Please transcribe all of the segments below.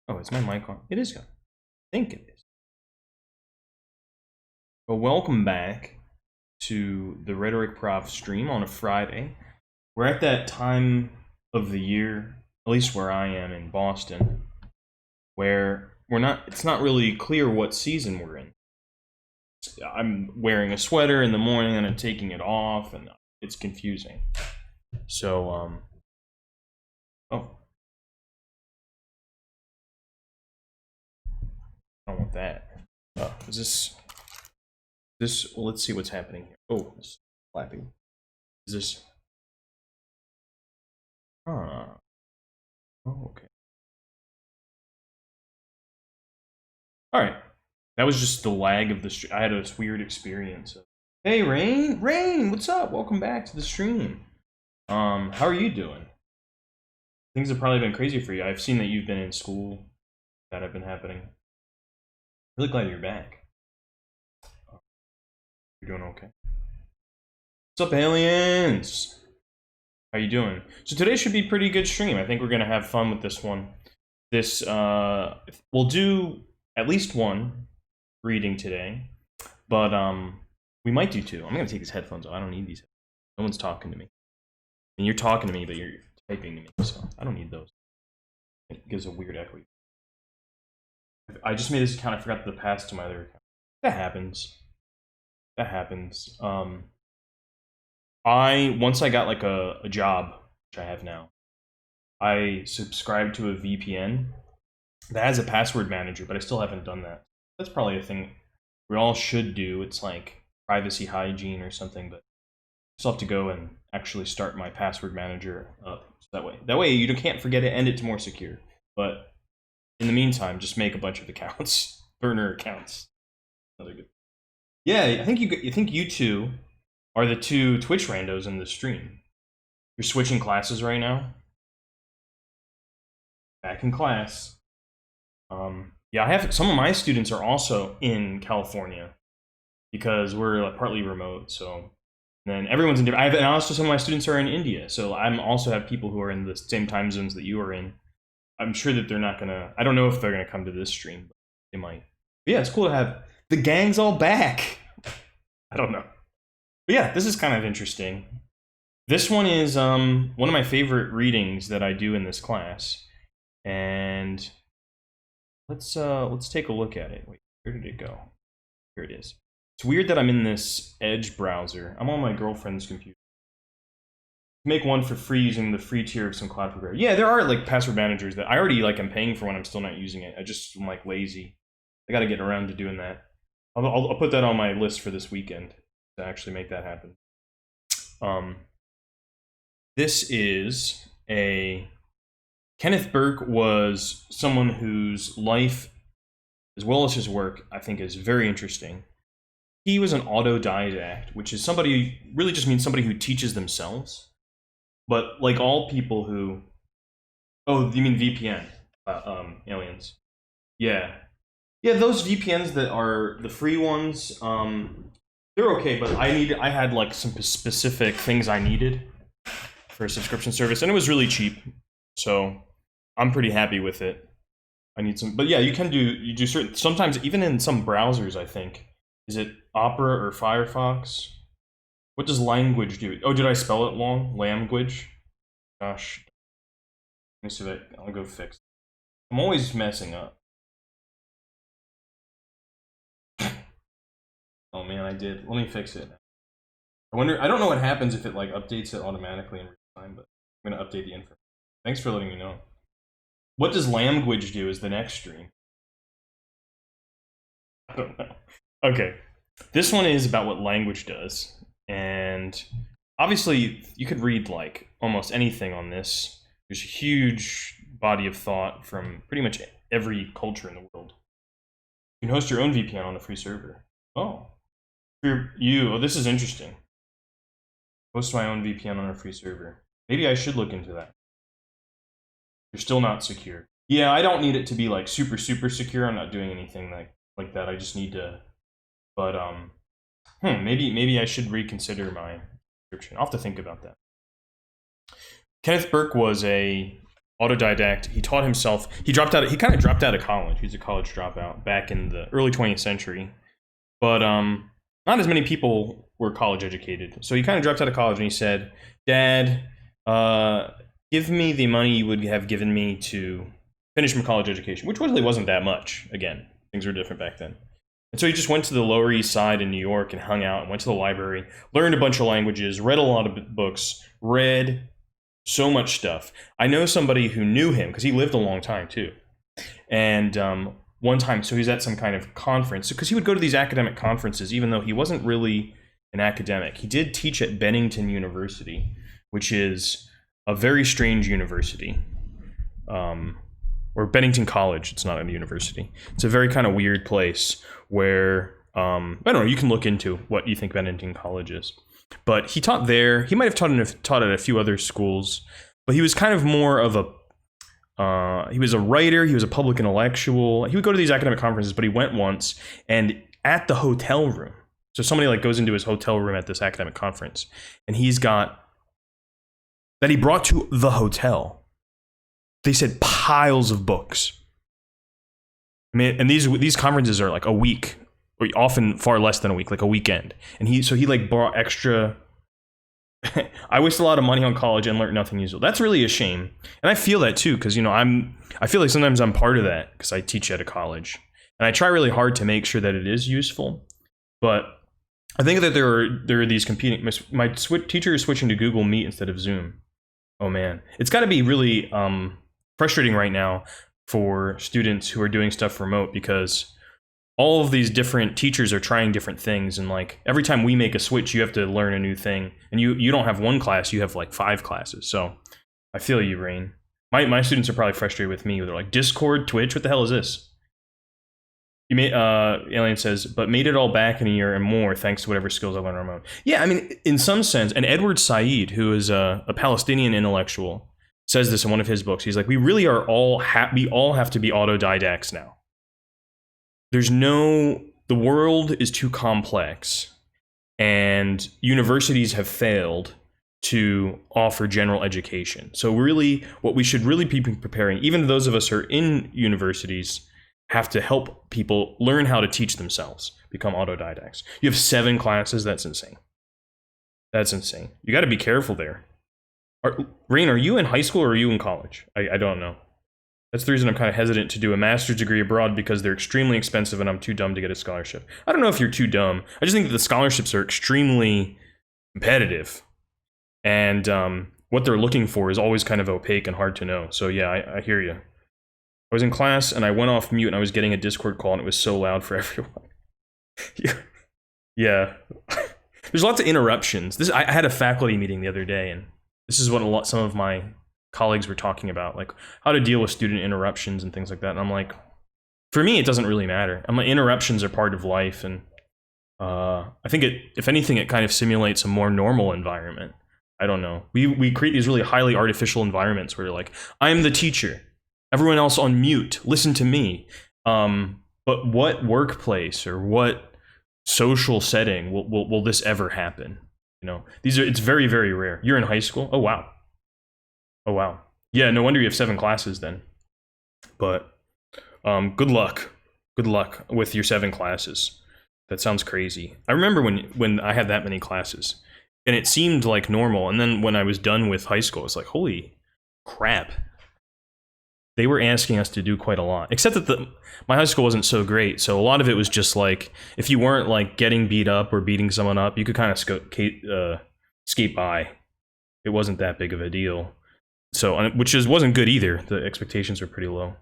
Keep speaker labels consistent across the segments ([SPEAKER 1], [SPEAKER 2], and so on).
[SPEAKER 1] Oh, is my mic on? It is on. I think it is. Well, welcome back to the Rhetoric Prof stream on a Friday. We're at that time of the year, at least where I am in Boston, where it's not really clear what season we're in. I'm wearing a sweater in the morning and I'm taking it off, and it's confusing. So, oh. I don't want that. Is this, well, let's see what's happening here. Oh, it's clapping. Is this? Oh, okay. All right. That was just the lag of the stream. I had a weird experience. Hey, Rain, what's up? Welcome back to the stream. How are you doing? Things have probably been crazy for you. I've seen that you've been in school. That have been happening. Really glad you're back. You're doing okay. What's up, aliens? How you doing? So today should be a pretty good stream. I think we're gonna have fun with this one. We'll do at least one reading today, but we might do two. I'm gonna take these headphones off. I don't need these. No one's talking to me. And you're talking to me, but you're typing to me, so I don't need those. It gives a weird echo. I just made this account. I forgot to pass to my other account. That happens. That happens. Once I got like a job, which I have now, I subscribed to a VPN that has a password manager, but I still haven't done that. That's probably a thing we all should do. It's like privacy hygiene or something, but I still have to go and actually start my password manager up. So that way you can't forget it and it's more secure. But in the meantime, just make a bunch of accounts, burner accounts. Another good. Yeah, I think you two are the two Twitch randos in the stream. You're switching classes right now. Back in class. Yeah, I have some of my students are also in California because we're like partly remote. So then everyone's in different. And also some of my students are in India. So I'm also have people who are in the same time zones that you are in. I'm sure that they're not gonna. I don't know if they're gonna come to this stream, but they might. But yeah, it's cool to have the gang's all back. I don't know. But yeah, this is kind of interesting. This one is one of my favorite readings that I do in this class, and let's take a look at it. Wait, where did it go? Here it is. It's weird that I'm in this Edge browser. I'm on my girlfriend's computer. Make one for free using the free tier of some cloud provider. Yeah, there are like password managers that I already like. I'm paying for when I'm still not using it. I just am like lazy. I got to get around to doing that. I'll put that on my list for this weekend to actually make that happen. This is Kenneth Burke was someone whose life, as well as his work, I think is very interesting. He was an autodidact, which is somebody, really just means somebody who teaches themselves. But like all people who, oh, you mean VPN, aliens? Yeah, those VPNs that are the free ones, they're okay. But I had like some specific things I needed for a subscription service, and it was really cheap, so I'm pretty happy with it. I need some, but yeah, you do certain. Sometimes even in some browsers, I think, is it Opera or Firefox? What does language do? Oh, did I spell it wrong? Language? Gosh. Let me see that. I'll go fix it. I'm always messing up. Oh man, I did. Let me fix it. I wonder, I don't know what happens if it like updates it automatically in real time, but I'm gonna update the info. Thanks for letting me know. What does language do is the next stream? I don't know. Okay. This one is about what language does. And obviously, you could read like almost anything on this. There's a huge body of thought from pretty much every culture in the world. You can host your own VPN on a free server. Oh, oh, this is interesting. Host my own VPN on a free server. Maybe I should look into that. You're still not secure. Yeah, I don't need it to be like super secure. I'm not doing anything like that. I just need to. But maybe I should reconsider my subscription. I'll have to think about that. Kenneth Burke was a autodidact. He taught himself. He kind of dropped out of college. He's a college dropout back in the early 20th century. But not as many people were college educated. So he kind of dropped out of college and he said, Dad, give me the money you would have given me to finish my college education, which really wasn't that much. Again, things were different back then. And so he just went to the Lower East Side in New York and hung out and went to the library, learned a bunch of languages, read a lot of books, read so much stuff. I know somebody who knew him because he lived a long time too. And one time, so he's at some kind of conference, because he would go to these academic conferences, even though he wasn't really an academic. He did teach at Bennington University, which is a very strange university. Or Bennington College, it's not a university. It's a very kind of weird place where, I don't know, you can look into what you think Bennington College is. But he taught there. He might have taught at a few other schools, but he was kind of more of a, he was a writer, he was a public intellectual. He would go to these academic conferences, but he went once, and at the hotel room, so somebody like goes into his hotel room at this academic conference, and he's got, that he brought to the hotel, they said piles of books. I mean, and these conferences are like a week, or often far less than a week, like a weekend. And he like brought extra. I wasted a lot of money on college and learned nothing useful. That's really a shame. And I feel that too, because I feel like sometimes I'm part of that because I teach at a college, and I try really hard to make sure that it is useful. But I think that there are these competing. My teacher is switching to Google Meet instead of Zoom. Oh man, it's got to be really frustrating right now for students who are doing stuff remote, because all of these different teachers are trying different things, and like every time we make a switch, you have to learn a new thing, and you don't have one class, you have like 5 classes. So I feel you, Rain. My students are probably frustrated with me. They're like, Discord, Twitch, what the hell is this? You made Alien says, but made it all back in a year and more thanks to whatever skills I learned remote. Yeah, I mean, in some sense, and Edward Said, who is a Palestinian intellectual, says this in one of his books. He's like, we really are we all have to be autodidacts now. The world is too complex, and universities have failed to offer general education. So really, what we should really be preparing, even those of us who are in universities, have to help people learn how to teach themselves, become autodidacts. You have 7 classes, that's insane. That's insane. You got to be careful there. Rain, are you in high school or are you in college? I don't know. That's the reason I'm kind of hesitant to do a master's degree abroad, because they're extremely expensive and I'm too dumb to get a scholarship. I don't know if you're too dumb. I just think that the scholarships are extremely competitive. And what they're looking for is always kind of opaque and hard to know. So yeah, I hear you. I was in class and I went off mute and I was getting a Discord call and it was so loud for everyone. Yeah. There's lots of interruptions. I had a faculty meeting the other day, and this is what some of my colleagues were talking about, like how to deal with student interruptions and things like that. And I'm like, for me, it doesn't really matter. Interruptions are part of life, and I think if anything, it kind of simulates a more normal environment. I don't know. We create these really highly artificial environments where you're like, I'm the teacher, everyone else on mute, listen to me. But what workplace or what social setting will this ever happen? You know, it's very, very rare. You're in high school? Oh wow. Oh wow. Yeah, no wonder you have 7 classes then. But good luck. Good luck with your 7 classes. That sounds crazy. I remember when I had that many classes, and it seemed like normal, and then when I was done with high school, it's like, holy crap. They were asking us to do quite a lot. Except that my high school wasn't so great, so a lot of it was just like, if you weren't like getting beat up or beating someone up, you could kind of skate by. It wasn't that big of a deal. So, wasn't good either. The expectations were pretty low.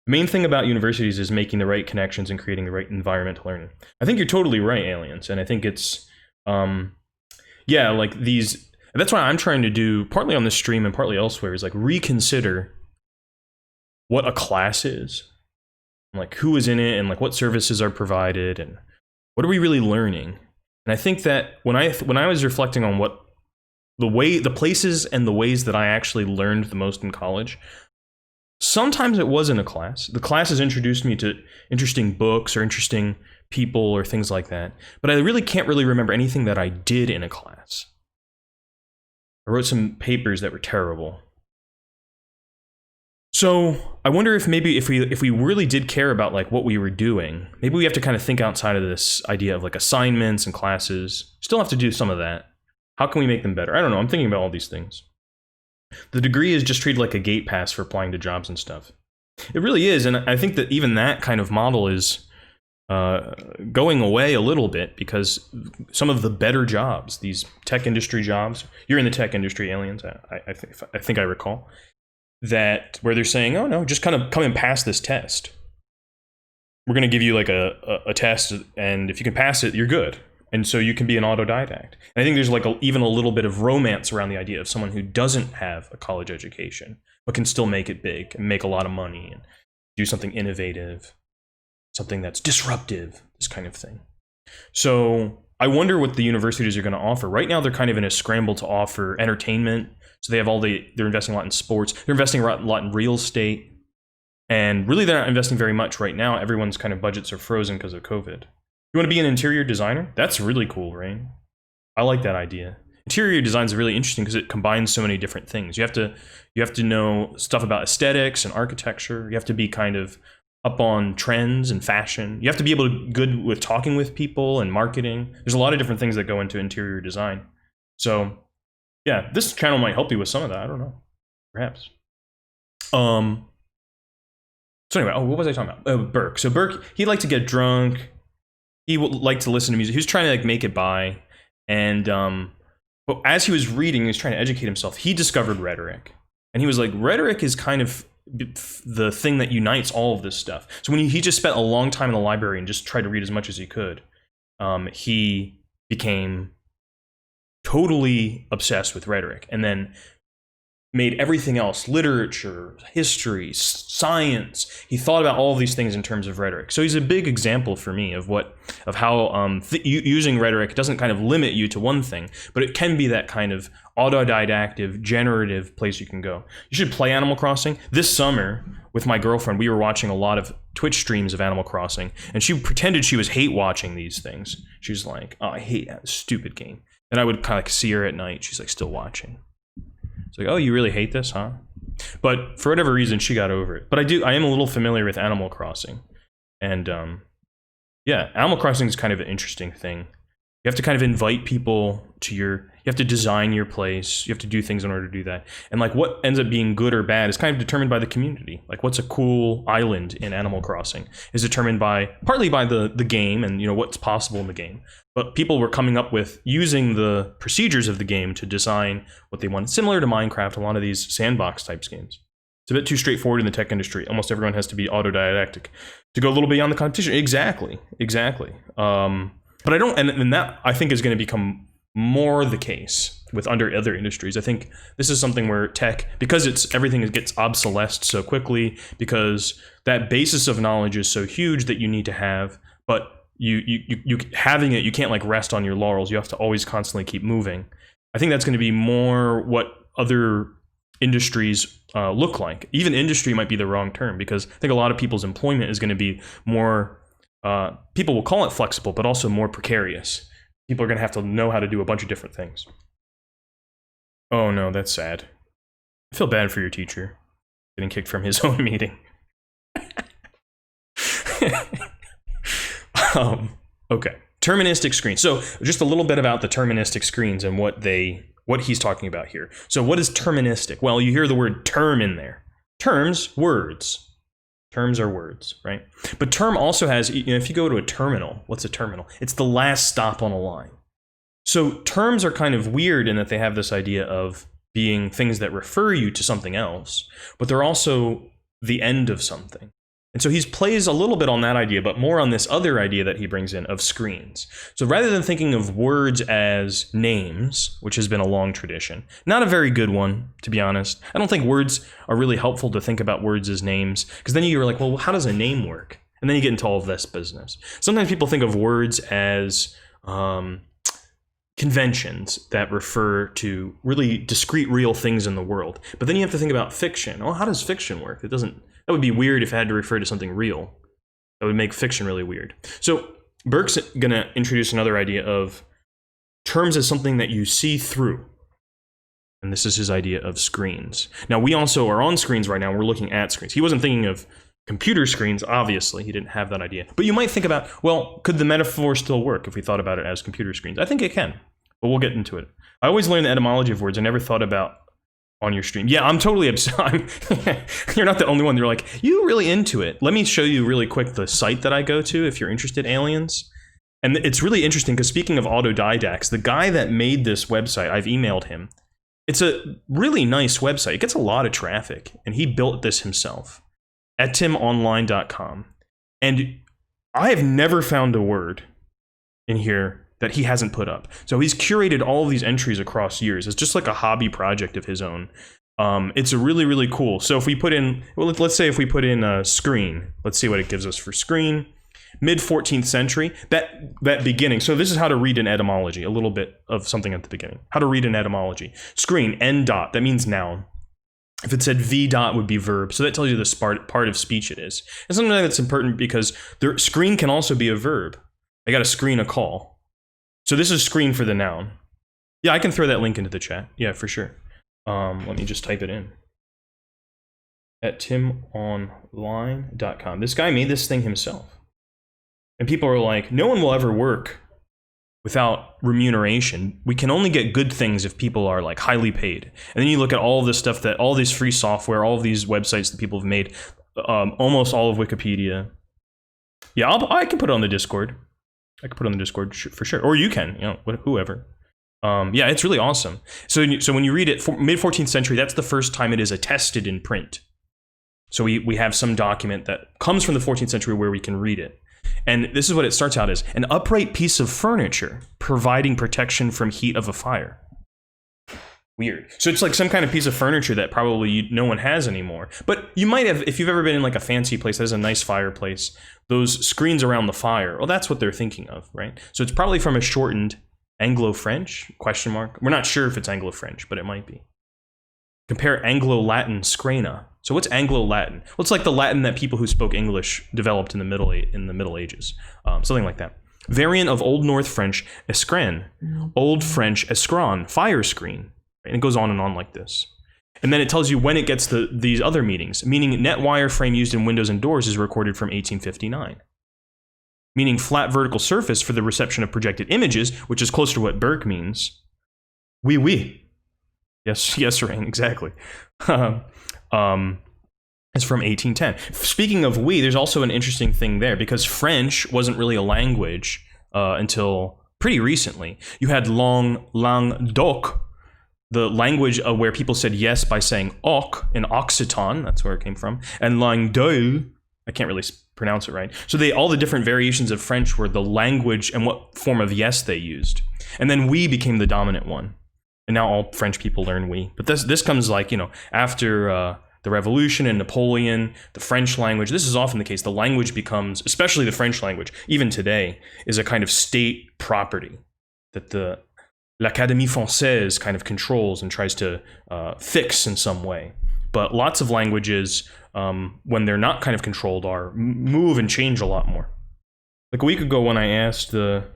[SPEAKER 1] The main thing about universities is making the right connections and creating the right environment to learn. I think you're totally right, Aliens, and I think it's, yeah, like these. That's what I'm trying to do, partly on this stream and partly elsewhere, is like reconsider what a class is, and like who is in it, and like what services are provided, and what are we really learning. And I think that when I was reflecting on what the places and the ways that I actually learned the most in college, sometimes it was in a class. The classes introduced me to interesting books or interesting people or things like that, but I really can't really remember anything that I did in a class. I wrote some papers that were terrible. So I wonder if maybe if we really did care about like what we were doing, maybe we have to kind of think outside of this idea of like assignments and classes. Still have to do some of that. How can we make them better? I don't know. I'm thinking about all these things. The degree is just treated like a gate pass for applying to jobs and stuff. It really is, and I think that even that kind of model is going away a little bit because some of the better jobs, these tech industry jobs, you're in the tech industry, aliens, I think I recall, that where they're saying, oh no, just kind of come and pass this test. We're going to give you like a test, and if you can pass it, you're good. And so you can be an autodidact. And I think there's like even a little bit of romance around the idea of someone who doesn't have a college education, but can still make it big and make a lot of money and do something innovative, something that's disruptive, this kind of thing. So I wonder what the universities are going to offer. Right now, they're kind of in a scramble to offer entertainment. So they have they're investing a lot in sports. They're investing a lot in real estate. And really, they're not investing very much right now. Everyone's kind of budgets are frozen because of COVID. You want to be an interior designer? That's really cool, Rain. I like that idea. Interior design is really interesting because it combines so many different things. You have to know stuff about aesthetics and architecture. You have to be kind of up on trends and fashion. You have to be good with talking with people and marketing. There's a lot of different things that go into interior design. So yeah, this channel might help you with some of that. I don't know, perhaps. So anyway, what was I talking about? Oh, Burke. So Burke, he liked to get drunk. He would like to listen to music. He was trying to like make it by, and but as he was reading, he was trying to educate himself. He discovered rhetoric, and he was like, rhetoric is kind of the thing that unites all of this stuff. So when he just spent a long time in the library and just tried to read as much as he could, he became totally obsessed with rhetoric, and then made everything else, literature, history, science. He thought about all of these things in terms of rhetoric. So he's a big example for me of how using rhetoric doesn't kind of limit you to one thing, but it can be that kind of autodidactive, generative place you can go. You should play Animal Crossing. This summer, with my girlfriend, we were watching a lot of Twitch streams of Animal Crossing, and she pretended she was hate watching these things. She was like, oh, I hate that stupid game. And I would kind of like see her at night. She's like still watching. It's like, oh, you really hate this, huh? But for whatever reason, she got over it. But I am a little familiar with Animal Crossing. And yeah, Animal Crossing is kind of an interesting thing. You have to kind of invite people to you have to design your place. You have to do things in order to do that. And like what ends up being good or bad is kind of determined by the community. Like what's a cool island in Animal Crossing is determined partly by the game and what's possible in the game. But people were coming up with using the procedures of the game to design what they want. Similar to Minecraft, a lot of these sandbox types games. It's a bit too straightforward in the tech industry. Almost everyone has to be autodidactic to go a little beyond the competition. Exactly. But I don't, and that I think is going to become more the case with under other industries. I think this is something where tech, because everything gets obsolesced so quickly, because that basis of knowledge is so huge that you need to have, but you having it, you can't like rest on your laurels. You have to always constantly keep moving. I think that's going to be more what other industries look like. Even industry might be the wrong term, because I think a lot of people's employment is going to be more, people will call it flexible, but also more precarious. People are going to have to know how to do a bunch of different things. Oh no, that's sad. I feel bad for your teacher getting kicked from his own meeting. Okay, terministic screens. So just a little bit about the terministic screens and what he's talking about here. So what is terministic? Well, you hear the word term in there. Terms, words. Terms are words, right? But term also has, if you go to a terminal, what's a terminal? It's the last stop on a line. So terms are kind of weird in that they have this idea of being things that refer you to something else, but they're also the end of something. And so he plays a little bit on that idea, but more on this other idea that he brings in of screens. So rather than thinking of words as names, which has been a long tradition, not a very good one, to be honest. I don't think words are really helpful to think about words as names, because then you're like, well, how does a name work? And then you get into all of this business. Sometimes people think of words as conventions that refer to really discrete, real things in the world. But then you have to think about fiction. Oh, how does fiction work? That would be weird if it had to refer to something real. That would make fiction really weird. So Burke's going to introduce another idea of terms as something that you see through. And this is his idea of screens. Now, we also are on screens right now. We're looking at screens. He wasn't thinking of computer screens, obviously. He didn't have that idea. But you might think about, well, could the metaphor still work if we thought about it as computer screens? I think it can, but we'll get into it. I always learn the etymology of words. I never thought about on your stream. Yeah, I'm totally obsessed. You're not the only one. You're like, you really into it. Let me show you really quick the site that I go to if you're interested, aliens. And it's really interesting because speaking of autodidacts, the guy that made this website, I've emailed him. It's a really nice website. It gets a lot of traffic, and he built this himself at timonline.com. And I have never found a word in here that he hasn't put up. So he's curated all of these entries across years. It's just like a hobby project of his own. It's a really, really cool. So if we put in, well, let's say if we put in a screen, let's see what it gives us for screen. Mid 14th century, that beginning. So this is how to read an etymology, a little bit of something at the beginning. How to read an etymology. Screen, N dot, that means noun. If it said V dot would be verb. So that tells you the part of speech it is. And something that's important because the screen can also be a verb. I got to screen a call. So this is screen for the noun. Yeah, I can throw that link into the chat. Yeah, for sure. Let me just type it in. At timonline.com. This guy made this thing himself. And people are like, no one will ever work without remuneration. We can only get good things if people are like highly paid. And then you look at all this stuff that all this free software, all of these websites that people have made, almost all of Wikipedia. Yeah, I can put it on the Discord. I can put it on the Discord for sure. Or you can, whoever. Yeah, it's really awesome. So when you read it, mid 14th century, that's the first time it is attested in print. So we have some document that comes from the 14th century where we can read it. And this is what it starts out as: an upright piece of furniture providing protection from heat of a fire. Weird. So it's like some kind of piece of furniture that probably no one has anymore. But you might have, if you've ever been in like a fancy place that has a nice fireplace, those screens around the fire, well, that's what they're thinking of, right? So it's probably from a shortened Anglo-French, ? We're not sure if it's Anglo-French, but it might be. Compare Anglo-Latin screna. So what's Anglo-Latin? Well, it's like the Latin that people who spoke English developed in the Middle Ages, something like that. Variant of Old North French escren, Old French escron, fire screen, and it goes on and on like this. And then it tells you when it gets these other meanings, meaning net wire frame used in windows and doors is recorded from 1859. Meaning flat vertical surface for the reception of projected images, which is closer to what Burke means. Oui, oui. Yes, Rain, exactly. It's from 1810. Speaking of we, there's also an interesting thing there because French wasn't really a language until pretty recently. You had Languedoc, the language where people said yes by saying oc in Occitan, that's where it came from, and Languedoc, I can't really pronounce it right. So all the different variations of French were the language and what form of yes they used. And then we became the dominant one. And now all French people learn we. But this comes like, after the Revolution and Napoleon, the French language. This is often the case. The language becomes, especially the French language, even today, is a kind of state property that the l'Académie Française kind of controls and tries to fix in some way. But lots of languages, when they're not kind of controlled, move and change a lot more. Like a week ago when I asked the...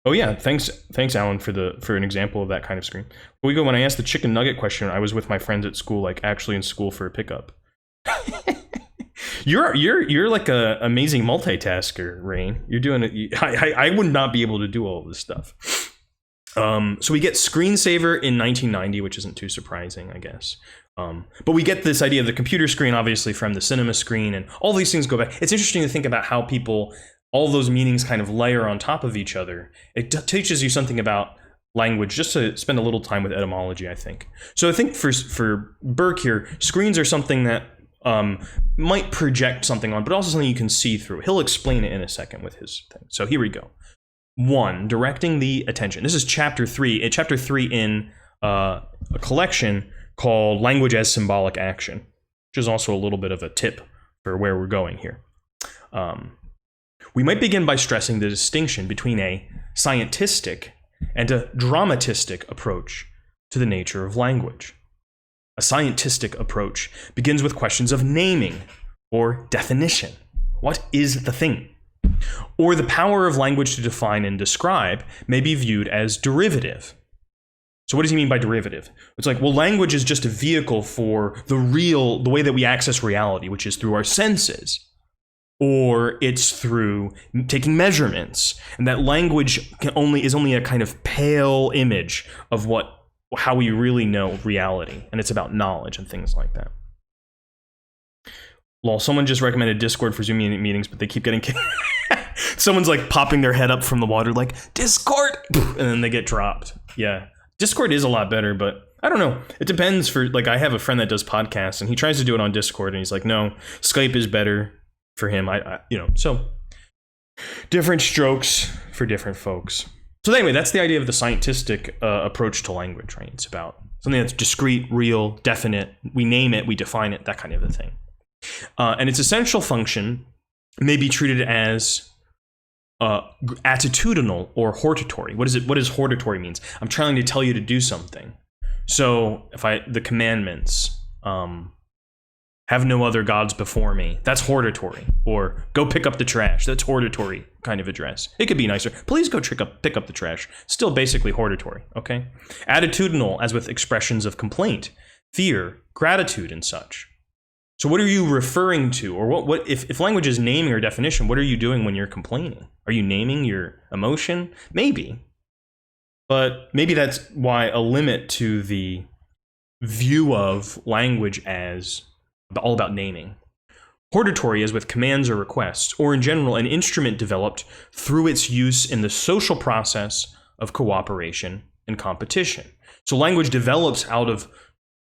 [SPEAKER 1] Oh yeah, thanks Alan for an example of that kind of screen. We go when I asked the chicken nugget question, I was with my friends at school, like actually in school for a pickup. You're like a amazing multitasker, Rain. You're doing it. I would not be able to do all of this stuff. So we get screensaver in 1990, which isn't too surprising, I guess. But we get this idea of the computer screen, obviously, from the cinema screen, and all these things go back. It's interesting to think about how all those meanings kind of layer on top of each other. It teaches you something about language, just to spend a little time with etymology, I think. So I think for Burke here, screens are something that might project something on, but also something you can see through. He'll explain it in a second with his thing. So here we go. 1, directing the attention. This is chapter 3. Chapter 3 in a collection called Language as Symbolic Action, which is also a little bit of a tip for where we're going here. We might begin by stressing the distinction between a scientistic and a dramatistic approach to the nature of language. A scientistic approach begins with questions of naming or definition. What is the thing? Or the power of language to define and describe may be viewed as derivative. So what does he mean by derivative? It's like, well, language is just a vehicle for the way that we access reality, which is through our senses. Or it's through taking measurements, and that language is only a kind of pale image of how we really know reality, and it's about knowledge and things like that. Lol, someone just recommended Discord for Zoom meetings, but they keep getting kicked. Someone's like popping their head up from the water like, Discord! And then they get dropped. Yeah. Discord is a lot better, but I don't know. It depends I have a friend that does podcasts, and he tries to do it on Discord, and he's like, no, Skype is better for him. So different strokes for different folks. So anyway, that's the idea of the scientific approach to language, right? It's about something that's discrete, real, definite. We name it, we define it, that kind of a thing. And its essential function may be treated as attitudinal or hortatory. What does hortatory means? I'm trying to tell you to do something. So the commandments, have no other gods before me, that's hortatory. Or go pick up the trash, that's hortatory kind of address. It could be nicer. Please go pick up the trash. Still basically hortatory, okay? Attitudinal, as with expressions of complaint, fear, gratitude, and such. So what are you referring to? Or what if language is naming or definition, what are you doing when you're complaining? Are you naming your emotion? Maybe. But maybe that's why a limit to the view of language as all about naming. Hortatory is with commands or requests, or in general, an instrument developed through its use in the social process of cooperation and competition. So language develops out of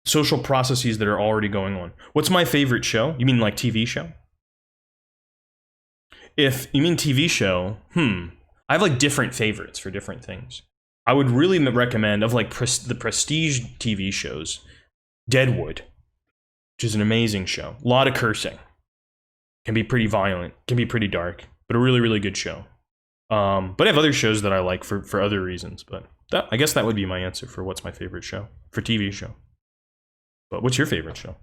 [SPEAKER 1] social processes that are already going on. What's my favorite show? You mean like TV show? If you mean TV show, I have like different favorites for different things. I would really recommend, of like the prestige TV shows, Deadwood, which is an amazing show. A lot of cursing. Can be pretty violent, can be pretty dark, but a really, really good show. But I have other shows that I like for other reasons, but I guess that would be my answer for what's my favorite show, for TV show. But what's your favorite show?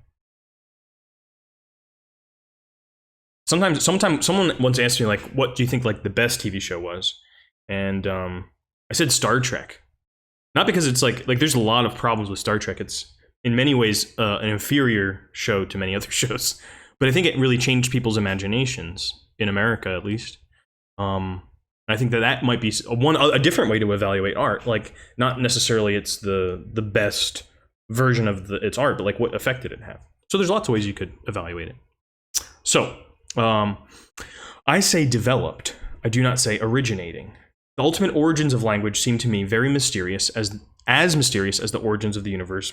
[SPEAKER 1] Sometimes someone once asked me, like, what do you think like the best TV show was? And I said Star Trek. Not because it's like there's a lot of problems with Star Trek. It's in many ways an inferior show to many other shows. But I think it really changed people's imaginations, in America at least. I think that might be a different way to evaluate art. Like, not necessarily it's the best version of its art, but like what effect did it have? So there's lots of ways you could evaluate it. So I say developed. I do not say originating. The ultimate origins of language seem to me very mysterious, as mysterious as the origins of the universe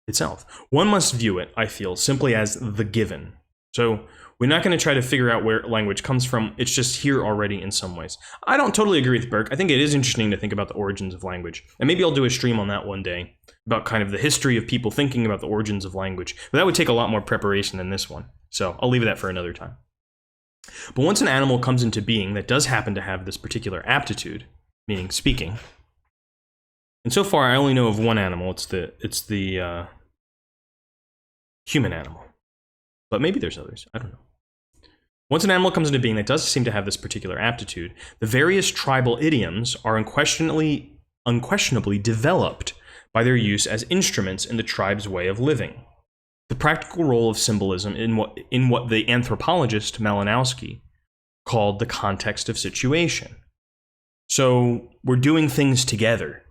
[SPEAKER 1] itself. One must view it, I feel, simply as the given. So we're not going to try to figure out where language comes from. It's just here already in some ways. I don't totally agree with Burke. I think it is interesting to think about the origins of language. And maybe I'll do a stream on that one day about kind of the history of people thinking about the origins of language. But that would take a lot more preparation than this one. So I'll leave that for another time. But once an animal comes into being that does happen to have this particular aptitude, meaning speaking, and so far I only know of one animal. It's the human animal. But maybe there's others. I don't know. Once an animal comes into being that does seem to have this particular aptitude, the various tribal idioms are unquestionably developed by their use as instruments in the tribe's way of living. The practical role of symbolism in what the anthropologist Malinowski called the context of situation. So we're doing things together.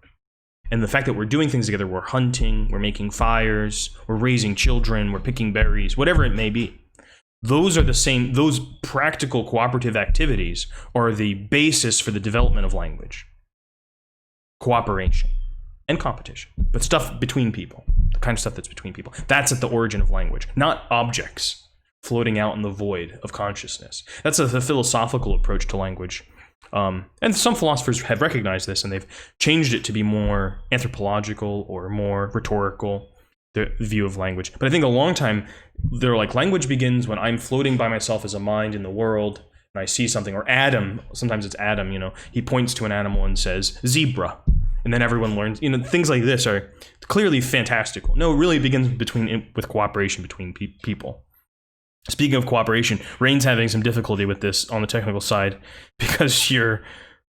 [SPEAKER 1] And the fact that we're doing things together, we're hunting, we're making fires, we're raising children, we're picking berries, whatever it may be. Those practical cooperative activities are the basis for the development of language. Cooperation and competition, but stuff between people, the kind of stuff that's between people. That's at the origin of language, not objects floating out in the void of consciousness. That's the philosophical approach to language. And some philosophers have recognized this, and they've changed it to be more anthropological or more rhetorical, the view of language. But I think a long time, they're like, language begins when I'm floating by myself as a mind in the world, and I see something. Or Adam, sometimes it's Adam, he points to an animal and says, zebra. And then everyone learns, things like this are clearly fantastical. No, it really begins with cooperation between people. Speaking of cooperation, Rain's having some difficulty with this on the technical side because you're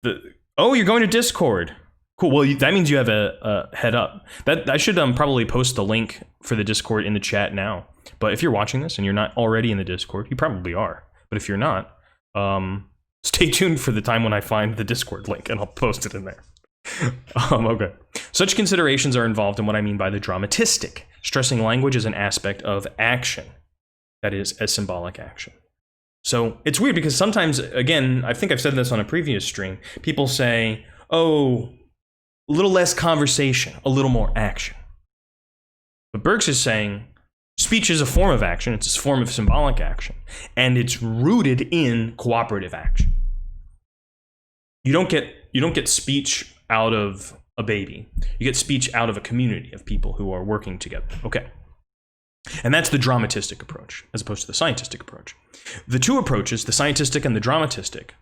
[SPEAKER 1] going to Discord. Cool. Well, that means you have a head up. That I should probably post the link for the Discord in the chat now. But if you're watching this and you're not already in the Discord, you probably are. But if you're not, stay tuned for the time when I find the Discord link, and I'll post it in there. Okay. Such considerations are involved in what I mean by the dramatistic, stressing language as an aspect of action, that is, as symbolic action. So it's weird because sometimes, again, I think I've said this on a previous stream, people say, oh, a little less conversation, a little more action. But Burke is saying speech is a form of action, it's a form of symbolic action, and it's rooted in cooperative action. You don't get speech out of a baby. You get speech out of a community of people who are working together. Okay. And that's the dramatistic approach, as opposed to the scientistic approach. The two approaches, the scientistic and the dramatistic,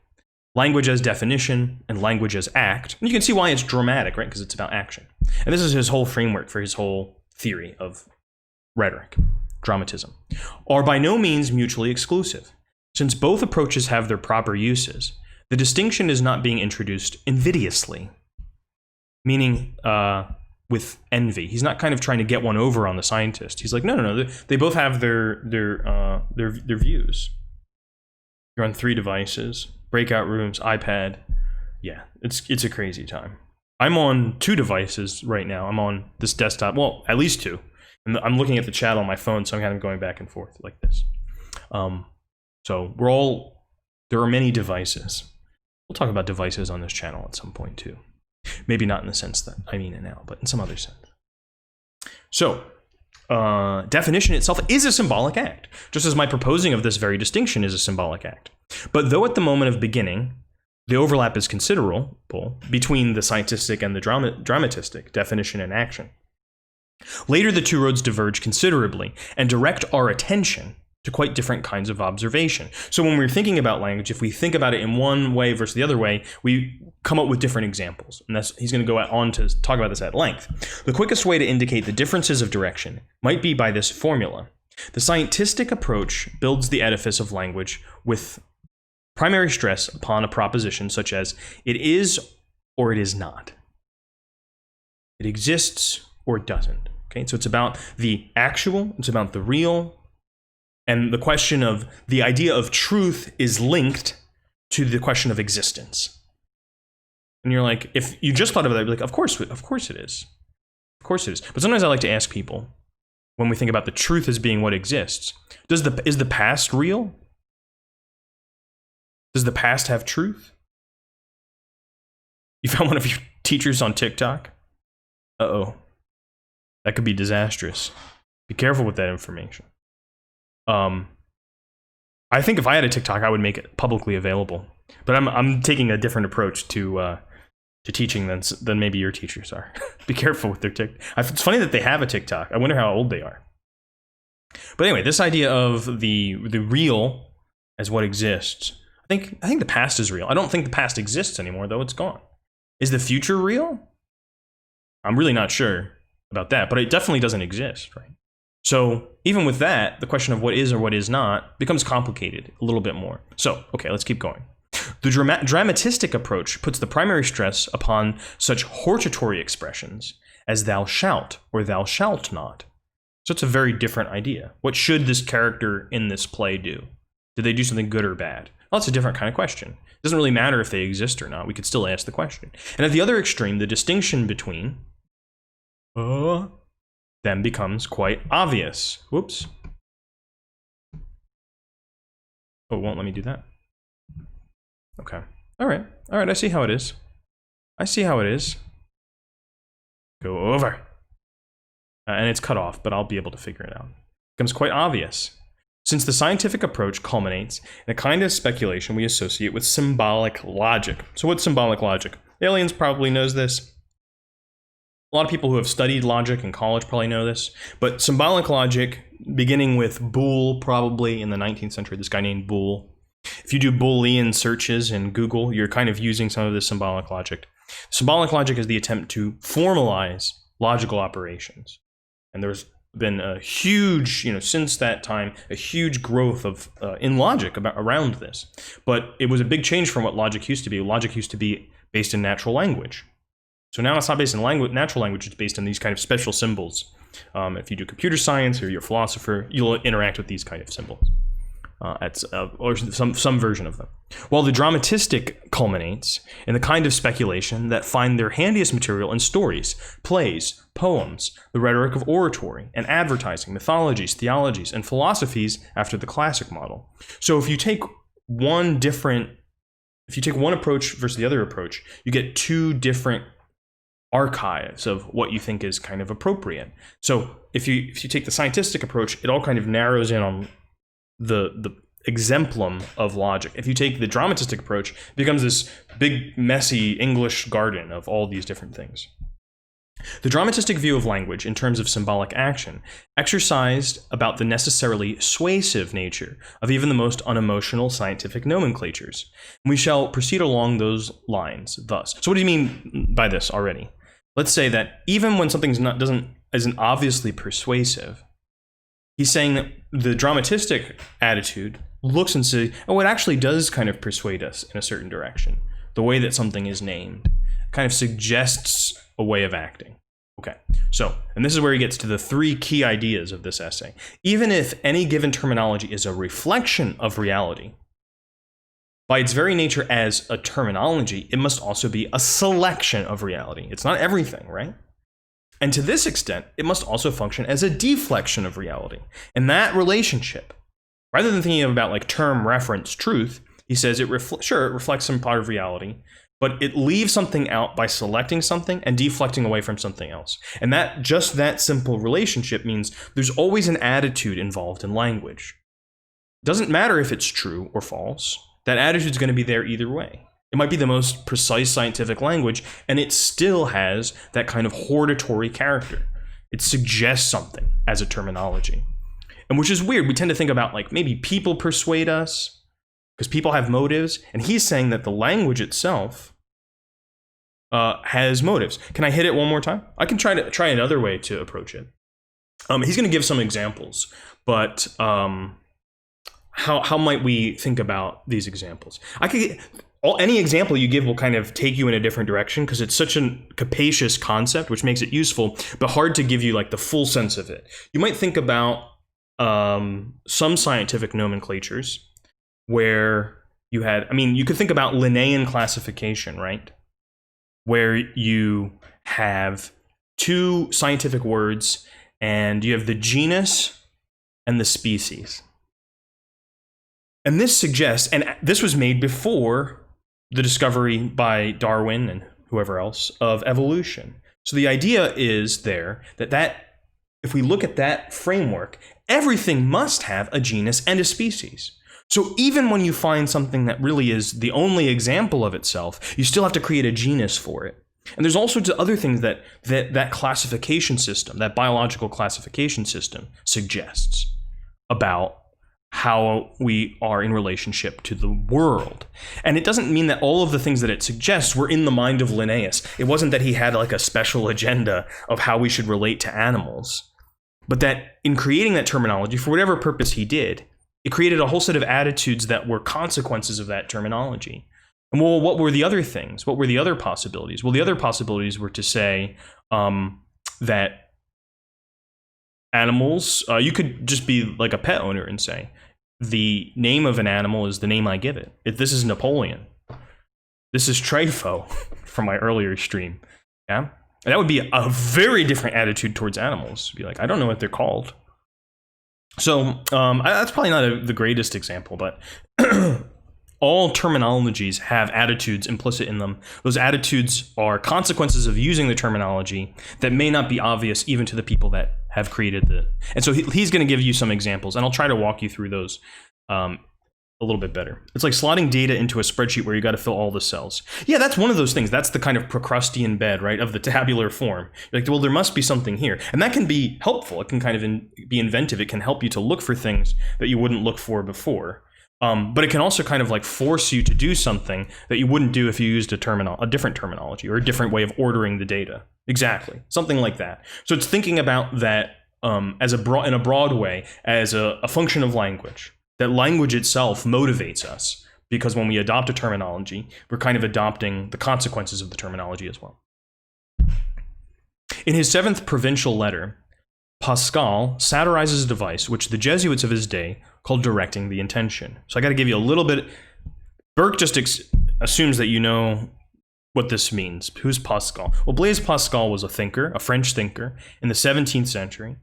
[SPEAKER 1] language as definition and language as act, and you can see why it's dramatic, right? Because it's about action. And this is his whole framework for his whole theory of rhetoric, dramatism, are by no means mutually exclusive. Since both approaches have their proper uses, the distinction is not being introduced invidiously, meaning with envy. He's not kind of trying to get one over on the scientist. He's like, no, they both have their views. You're on 3 devices, breakout rooms, iPad. Yeah, it's a crazy time. I'm on 2 devices right now. I'm on this desktop, well, at least 2. And I'm looking at the chat on my phone, so I'm kind of going back and forth like this. So there are many devices. We'll talk about devices on this channel at some point too. Maybe not in the sense that I mean it now, but in some other sense. So, definition itself is a symbolic act, just as my proposing of this very distinction is a symbolic act. But though at the moment of beginning, the overlap is considerable between the scientistic and the dramatistic, definition and action, later the two roads diverge considerably and direct our attention to quite different kinds of observation. So when we're thinking about language, if we think about it in one way versus the other way, we come up with different examples. And he's going to go on to talk about this at length. The quickest way to indicate the differences of direction might be by this formula. The scientistic approach builds the edifice of language with primary stress upon a proposition such as it is or it is not. It exists or it doesn't. Okay, so it's about the actual, it's about the real, and the question of the idea of truth is linked to the question of existence. And you're like, if you just thought about that, you'd be like, of course it is. Of course it is. But sometimes I like to ask people, when we think about the truth as being what exists, is the past real? Does the past have truth? You found one of your teachers on TikTok? Uh-oh. That could be disastrous. Be careful with that information. I think if I had a TikTok, I would make it publicly available. But I'm taking a different approach to teaching than maybe your teachers are. Be careful with their TikTok. It's funny that they have a TikTok. I wonder how old they are. But anyway, this idea of the real as what exists. I think the past is real. I don't think the past exists anymore, though. It's gone. Is the future real? I'm really not sure about that, but it definitely doesn't exist, right? So even with that, the question of what is or what is not becomes complicated a little bit more. So, okay, let's keep going. The dramatistic approach puts the primary stress upon such hortatory expressions as thou shalt or thou shalt not. So it's a very different idea. What should this character in this play do? Did they do something good or bad? Well, that's a different kind of question. It doesn't really matter if they exist or not. We could still ask the question. And at the other extreme, the distinction between then becomes quite obvious. Whoops. Oh, it won't let me do that. Okay. All right. I see how it is. Go over. And it's cut off, but I'll be able to figure it out. It becomes quite obvious. Since the scientific approach culminates in a kind of speculation we associate with symbolic logic. So what's symbolic logic? Aliens probably knows this. A lot of people who have studied logic in college probably know this. But symbolic logic, beginning with Boole, probably in the 19th century, this guy named Boole. If you do Boolean searches in Google, you're kind of using some of this symbolic logic. Symbolic logic is the attempt to formalize logical operations. And there's been a huge, since that time, a huge growth of in logic around this. But it was a big change from what logic used to be. Logic used to be based in natural language. So now it's not based on natural language, it's based on these kind of special symbols. If you do computer science or you're a philosopher, you'll interact with these kind of symbols. Or some version of them. While the dramatistic culminates in the kind of speculation that find their handiest material in stories, plays, poems, the rhetoric of oratory, and advertising, mythologies, theologies, and philosophies after the classic model. So if you take one approach versus the other approach, you get two different archives of what you think is kind of appropriate. So if you take the scientistic approach, it all kind of narrows in on the exemplum of logic. If you take the dramatistic approach, it becomes this big, messy English garden of all these different things. The dramatistic view of language in terms of symbolic action exercised about the necessarily suasive nature of even the most unemotional scientific nomenclatures. We shall proceed along those lines thus. So what do you mean by this already? Let's say that even when something's isn't obviously persuasive, he's saying that the dramatistic attitude looks and says, oh, it actually does kind of persuade us in a certain direction. The way that something is named kind of suggests a way of acting. Okay, so, and this is where he gets to the three key ideas of this essay. Even if any given terminology is a reflection of reality, by its very nature as a terminology, it must also be a selection of reality. It's not everything, right? And to this extent, it must also function as a deflection of reality. And that relationship, rather than thinking about like term, reference, truth, he says it reflects some part of reality, but it leaves something out by selecting something and deflecting away from something else. And that simple relationship means there's always an attitude involved in language. It doesn't matter if it's true or false. That attitude's going to be there either way. It might be the most precise scientific language, and it still has that kind of hortatory character. It suggests something as a terminology. And which is weird. We tend to think about like maybe people persuade us because people have motives. And he's saying that the language itself has motives. Can I hit it one more time? I can try another way to approach it. He's going to give some examples, but how might we think about these examples? Any example you give will kind of take you in a different direction because it's such a capacious concept, which makes it useful, but hard to give you like the full sense of it. You might think about some scientific nomenclatures where you could think about Linnaean classification, right? Where you have two scientific words and you have the genus and the species. And this suggests, and this was made before the discovery by Darwin and whoever else of evolution. So the idea is there that if we look at that framework, everything must have a genus and a species. So even when you find something that really is the only example of itself, you still have to create a genus for it. And there's all sorts of other things that classification system, that biological classification system suggests about how we are in relationship to the world. And it doesn't mean that all of the things that it suggests were in the mind of Linnaeus. It wasn't that he had like a special agenda of how we should relate to animals, but that in creating that terminology, for whatever purpose he did, it created a whole set of attitudes that were consequences of that terminology. And well, what were the other things? What were the other possibilities? Well, the other possibilities were to say that animals, you could just be like a pet owner and say, the name of an animal is the name I give it. This is Napoleon. This is Trefo from my earlier stream. Yeah, and that would be a very different attitude towards animals. Be like, I don't know what they're called. So that's probably not the greatest example, but all terminologies have attitudes implicit in them. Those attitudes are consequences of using the terminology that may not be obvious even to the people that have created it. And so he's going to give you some examples, and I'll try to walk you through those a little bit better. It's like slotting data into a spreadsheet where you got to fill all the cells. Yeah, that's one of those things. That's the kind of Procrustean bed, right, of the tabular form. You're like, well, there must be something here. And that can be helpful. It can kind of be inventive. It can help you to look for things that you wouldn't look for before. But it can also kind of like force you to do something that you wouldn't do if you used a different terminology or a different way of ordering the data. Exactly, something like that. So it's thinking about that in a broad way as a function of language. That language itself motivates us because when we adopt a terminology, we're kind of adopting the consequences of the terminology as well. In his 7th provincial letter, Pascal satirizes a device which the Jesuits of his day called directing the intention. So I got to give you a little bit. Burke just assumes that you know what this means. Who's Pascal? Well, Blaise Pascal was a thinker, a French thinker in the 17th century,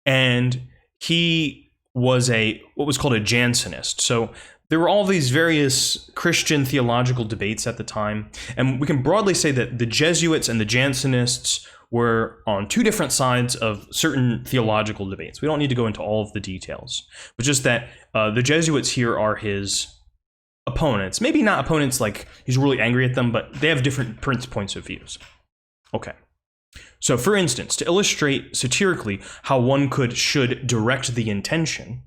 [SPEAKER 1] and he was what was called a Jansenist. So there were all these various Christian theological debates at the time, and we can broadly say that the Jesuits and the Jansenists were on two different sides of certain theological debates. We don't need to go into all of the details, but just that the Jesuits here are his opponents. Maybe not opponents like he's really angry at them, but they have different points of views. Okay. So for instance, to illustrate satirically how one should direct the intention,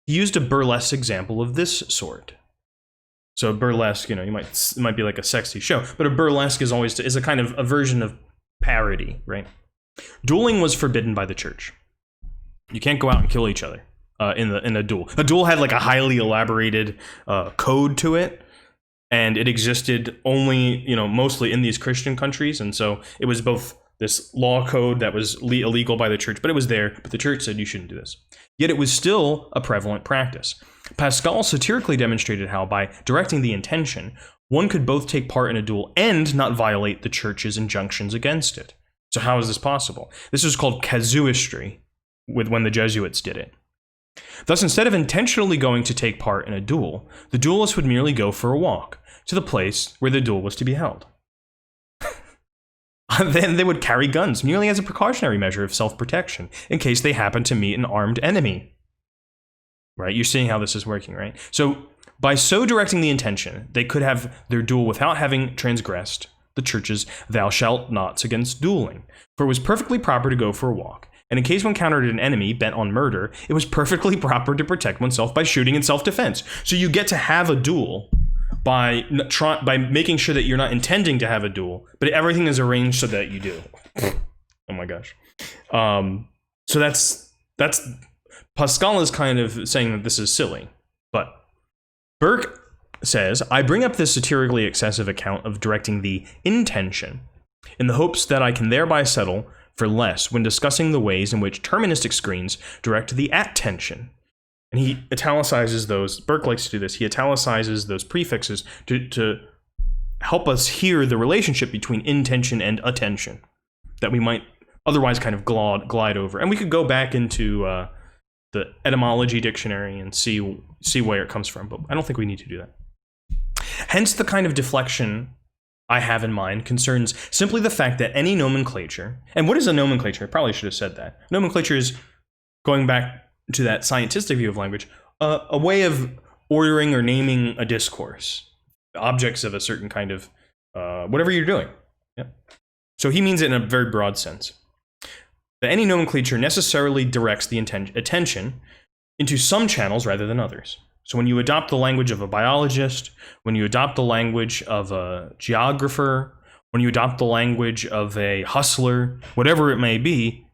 [SPEAKER 1] he used a burlesque example of this sort. So burlesque, it might be like a sexy show, but a burlesque is a kind of a version of parody, right? Dueling was forbidden by the church. You can't go out and kill each other in a duel. A duel had like a highly elaborated code to it, and it existed only, mostly in these Christian countries, and so it was both this law code that was illegal by the church, but it was there, but the church said you shouldn't do this. Yet it was still a prevalent practice. Pascal satirically demonstrated how, by directing the intention, one could both take part in a duel and not violate the church's injunctions against it. So how is this possible? This is called casuistry, when the Jesuits did it. Thus, instead of intentionally going to take part in a duel, the duelist would merely go for a walk to the place where the duel was to be held. Then they would carry guns, merely as a precautionary measure of self-protection, in case they happened to meet an armed enemy. Right? You're seeing how this is working, right? So, by so directing the intention, they could have their duel without having transgressed the church's thou shalt nots against dueling, for it was perfectly proper to go for a walk. And in case one encountered an enemy bent on murder, it was perfectly proper to protect oneself by shooting in self-defense. So you get to have a duel by making sure that you're not intending to have a duel, but everything is arranged so that you do. Oh my gosh. So that's Pascal is kind of saying that this is silly, but Burke says, I bring up this satirically excessive account of directing the intention in the hopes that I can thereby settle for less when discussing the ways in which terministic screens direct the attention. And he italicizes those, Burke likes to do this, he italicizes those prefixes to help us hear the relationship between intention and attention that we might otherwise kind of glide over. And we could go back into the etymology dictionary and see where it comes from, but I don't think we need to do that. Hence, the kind of deflection I have in mind concerns simply the fact that any nomenclature, and what is a nomenclature? I probably should have said that. Nomenclature is, going back to that scientific view of language, a way of ordering or naming a discourse, objects of a certain kind of, whatever you're doing. Yeah. So he means it in a very broad sense. That any nomenclature necessarily directs the attention into some channels rather than others. So when you adopt the language of a biologist, when you adopt the language of a geographer, when you adopt the language of a hustler, whatever it may be,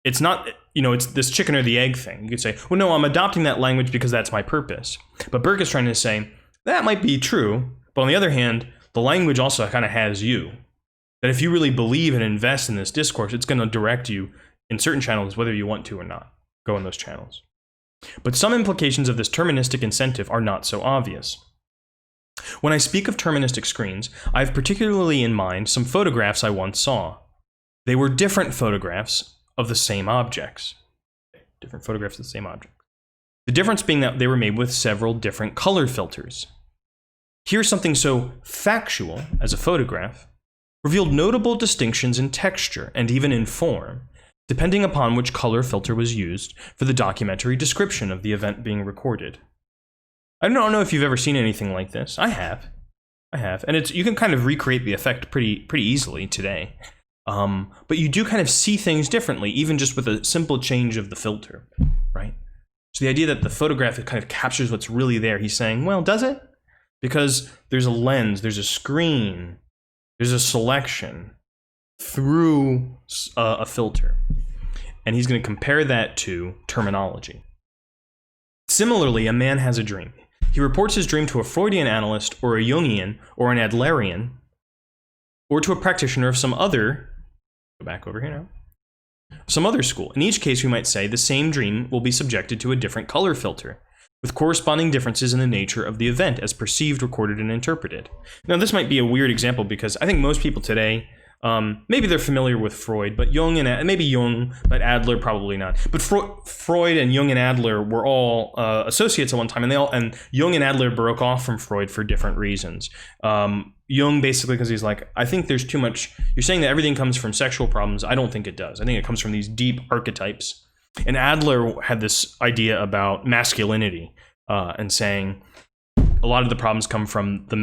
[SPEAKER 1] it's not, it's this chicken or the egg thing. You could say, well, no, I'm adopting that language because that's my purpose. But Burke is trying to say, that might be true, but on the other hand, the language also kind of has you. That if you really believe and invest in this discourse, it's going to direct you in certain channels, whether you want to or not. Go in those channels. But some implications of this terministic incentive are not so obvious. When I speak of terministic screens, I have particularly in mind some photographs I once saw. They were different photographs of the same objects. Different photographs of the same object. The difference being that they were made with several different color filters. Here, something so factual as a photograph revealed notable distinctions in texture and even in form, depending upon which color filter was used for the documentary description of the event being recorded. I don't know if you've ever seen anything like this. I have, and you can kind of recreate the effect pretty easily today. But you do kind of see things differently, even just with a simple change of the filter, right? So the idea that the photograph kind of captures what's really there, he's saying, well, does it? Because there's a lens, there's a screen, there's a selection through a filter. And he's going to compare that to terminology. Similarly, a man has a dream. He reports his dream to a Freudian analyst or a Jungian or an Adlerian, or to a practitioner of some other Go back over here now. Some other school. In each case, we might say the same dream will be subjected to a different color filter, with corresponding differences in the nature of the event as perceived, recorded, and interpreted. Now, this might be a weird example because I think most people today, maybe they're familiar with Freud, but maybe Jung, but Adler probably not. But Freud and Jung and Adler were all associates at one time, and Jung and Adler broke off from Freud for different reasons. Jung basically because he's like, I think there's too much. You're saying that everything comes from sexual problems. I don't think it does. I think it comes from these deep archetypes. And Adler had this idea about masculinity and saying a lot of the problems come from the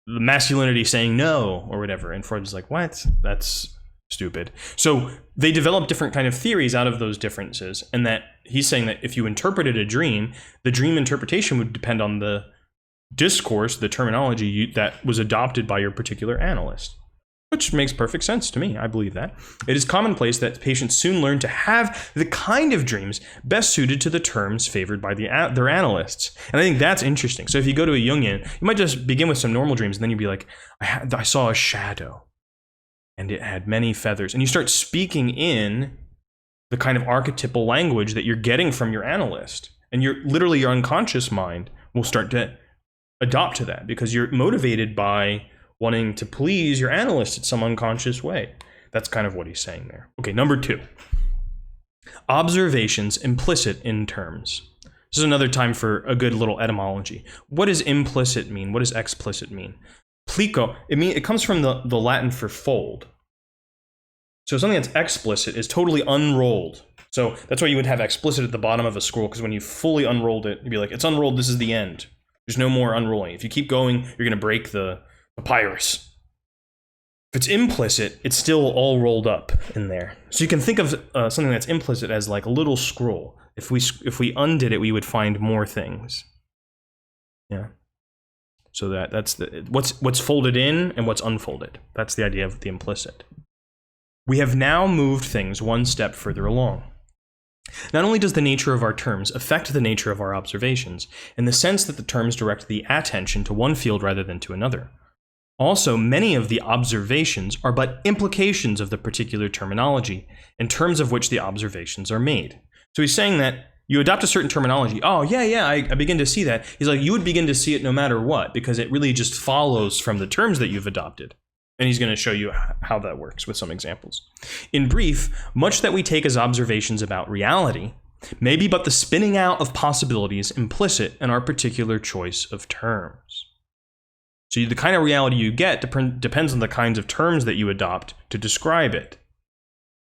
[SPEAKER 1] masculinity saying no or whatever. And Freud was like, what? That's stupid. So they developed different kind of theories out of those differences. And that he's saying that if you interpreted a dream, the dream interpretation would depend on the discourse, the terminology that was adopted by your particular analyst. Which makes perfect sense to me. I believe that. It is commonplace that patients soon learn to have the kind of dreams best suited to the terms favored by their analysts. And I think that's interesting. So if you go to a Jungian, you might just begin with some normal dreams, and then you'd be like, I saw a shadow, and it had many feathers. And you start speaking in the kind of archetypal language that you're getting from your analyst. And literally your unconscious mind will start to adopt to that because you're motivated by wanting to please your analyst in some unconscious way. That's kind of what he's saying there. Okay, number 2. Observations implicit in terms. This is another time for a good little etymology. What does implicit mean? What does explicit mean? Plico, it comes from the Latin for fold. So something that's explicit is totally unrolled. So that's why you would have explicit at the bottom of a scroll, because when you fully unrolled it, you'd be like, it's unrolled, this is the end. There's no more unrolling. If you keep going, you're going to break the papyrus. If it's implicit, it's still all rolled up in there. So you can think of something that's implicit as like a little scroll. If we undid it, we would find more things. Yeah. So that's what's folded in and what's unfolded. That's the idea of the implicit. We have now moved things one step further along. Not only does the nature of our terms affect the nature of our observations, in the sense that the terms direct the attention to one field rather than to another. Also, many of the observations are but implications of the particular terminology, in terms of which the observations are made. So he's saying that you adopt a certain terminology. Oh, yeah, I begin to see that. He's like, you would begin to see it no matter what, because it really just follows from the terms that you've adopted. And he's going to show you how that works with some examples. In brief, much that we take as observations about reality may be but the spinning out of possibilities implicit in our particular choice of terms. So the kind of reality you get depends on the kinds of terms that you adopt to describe it.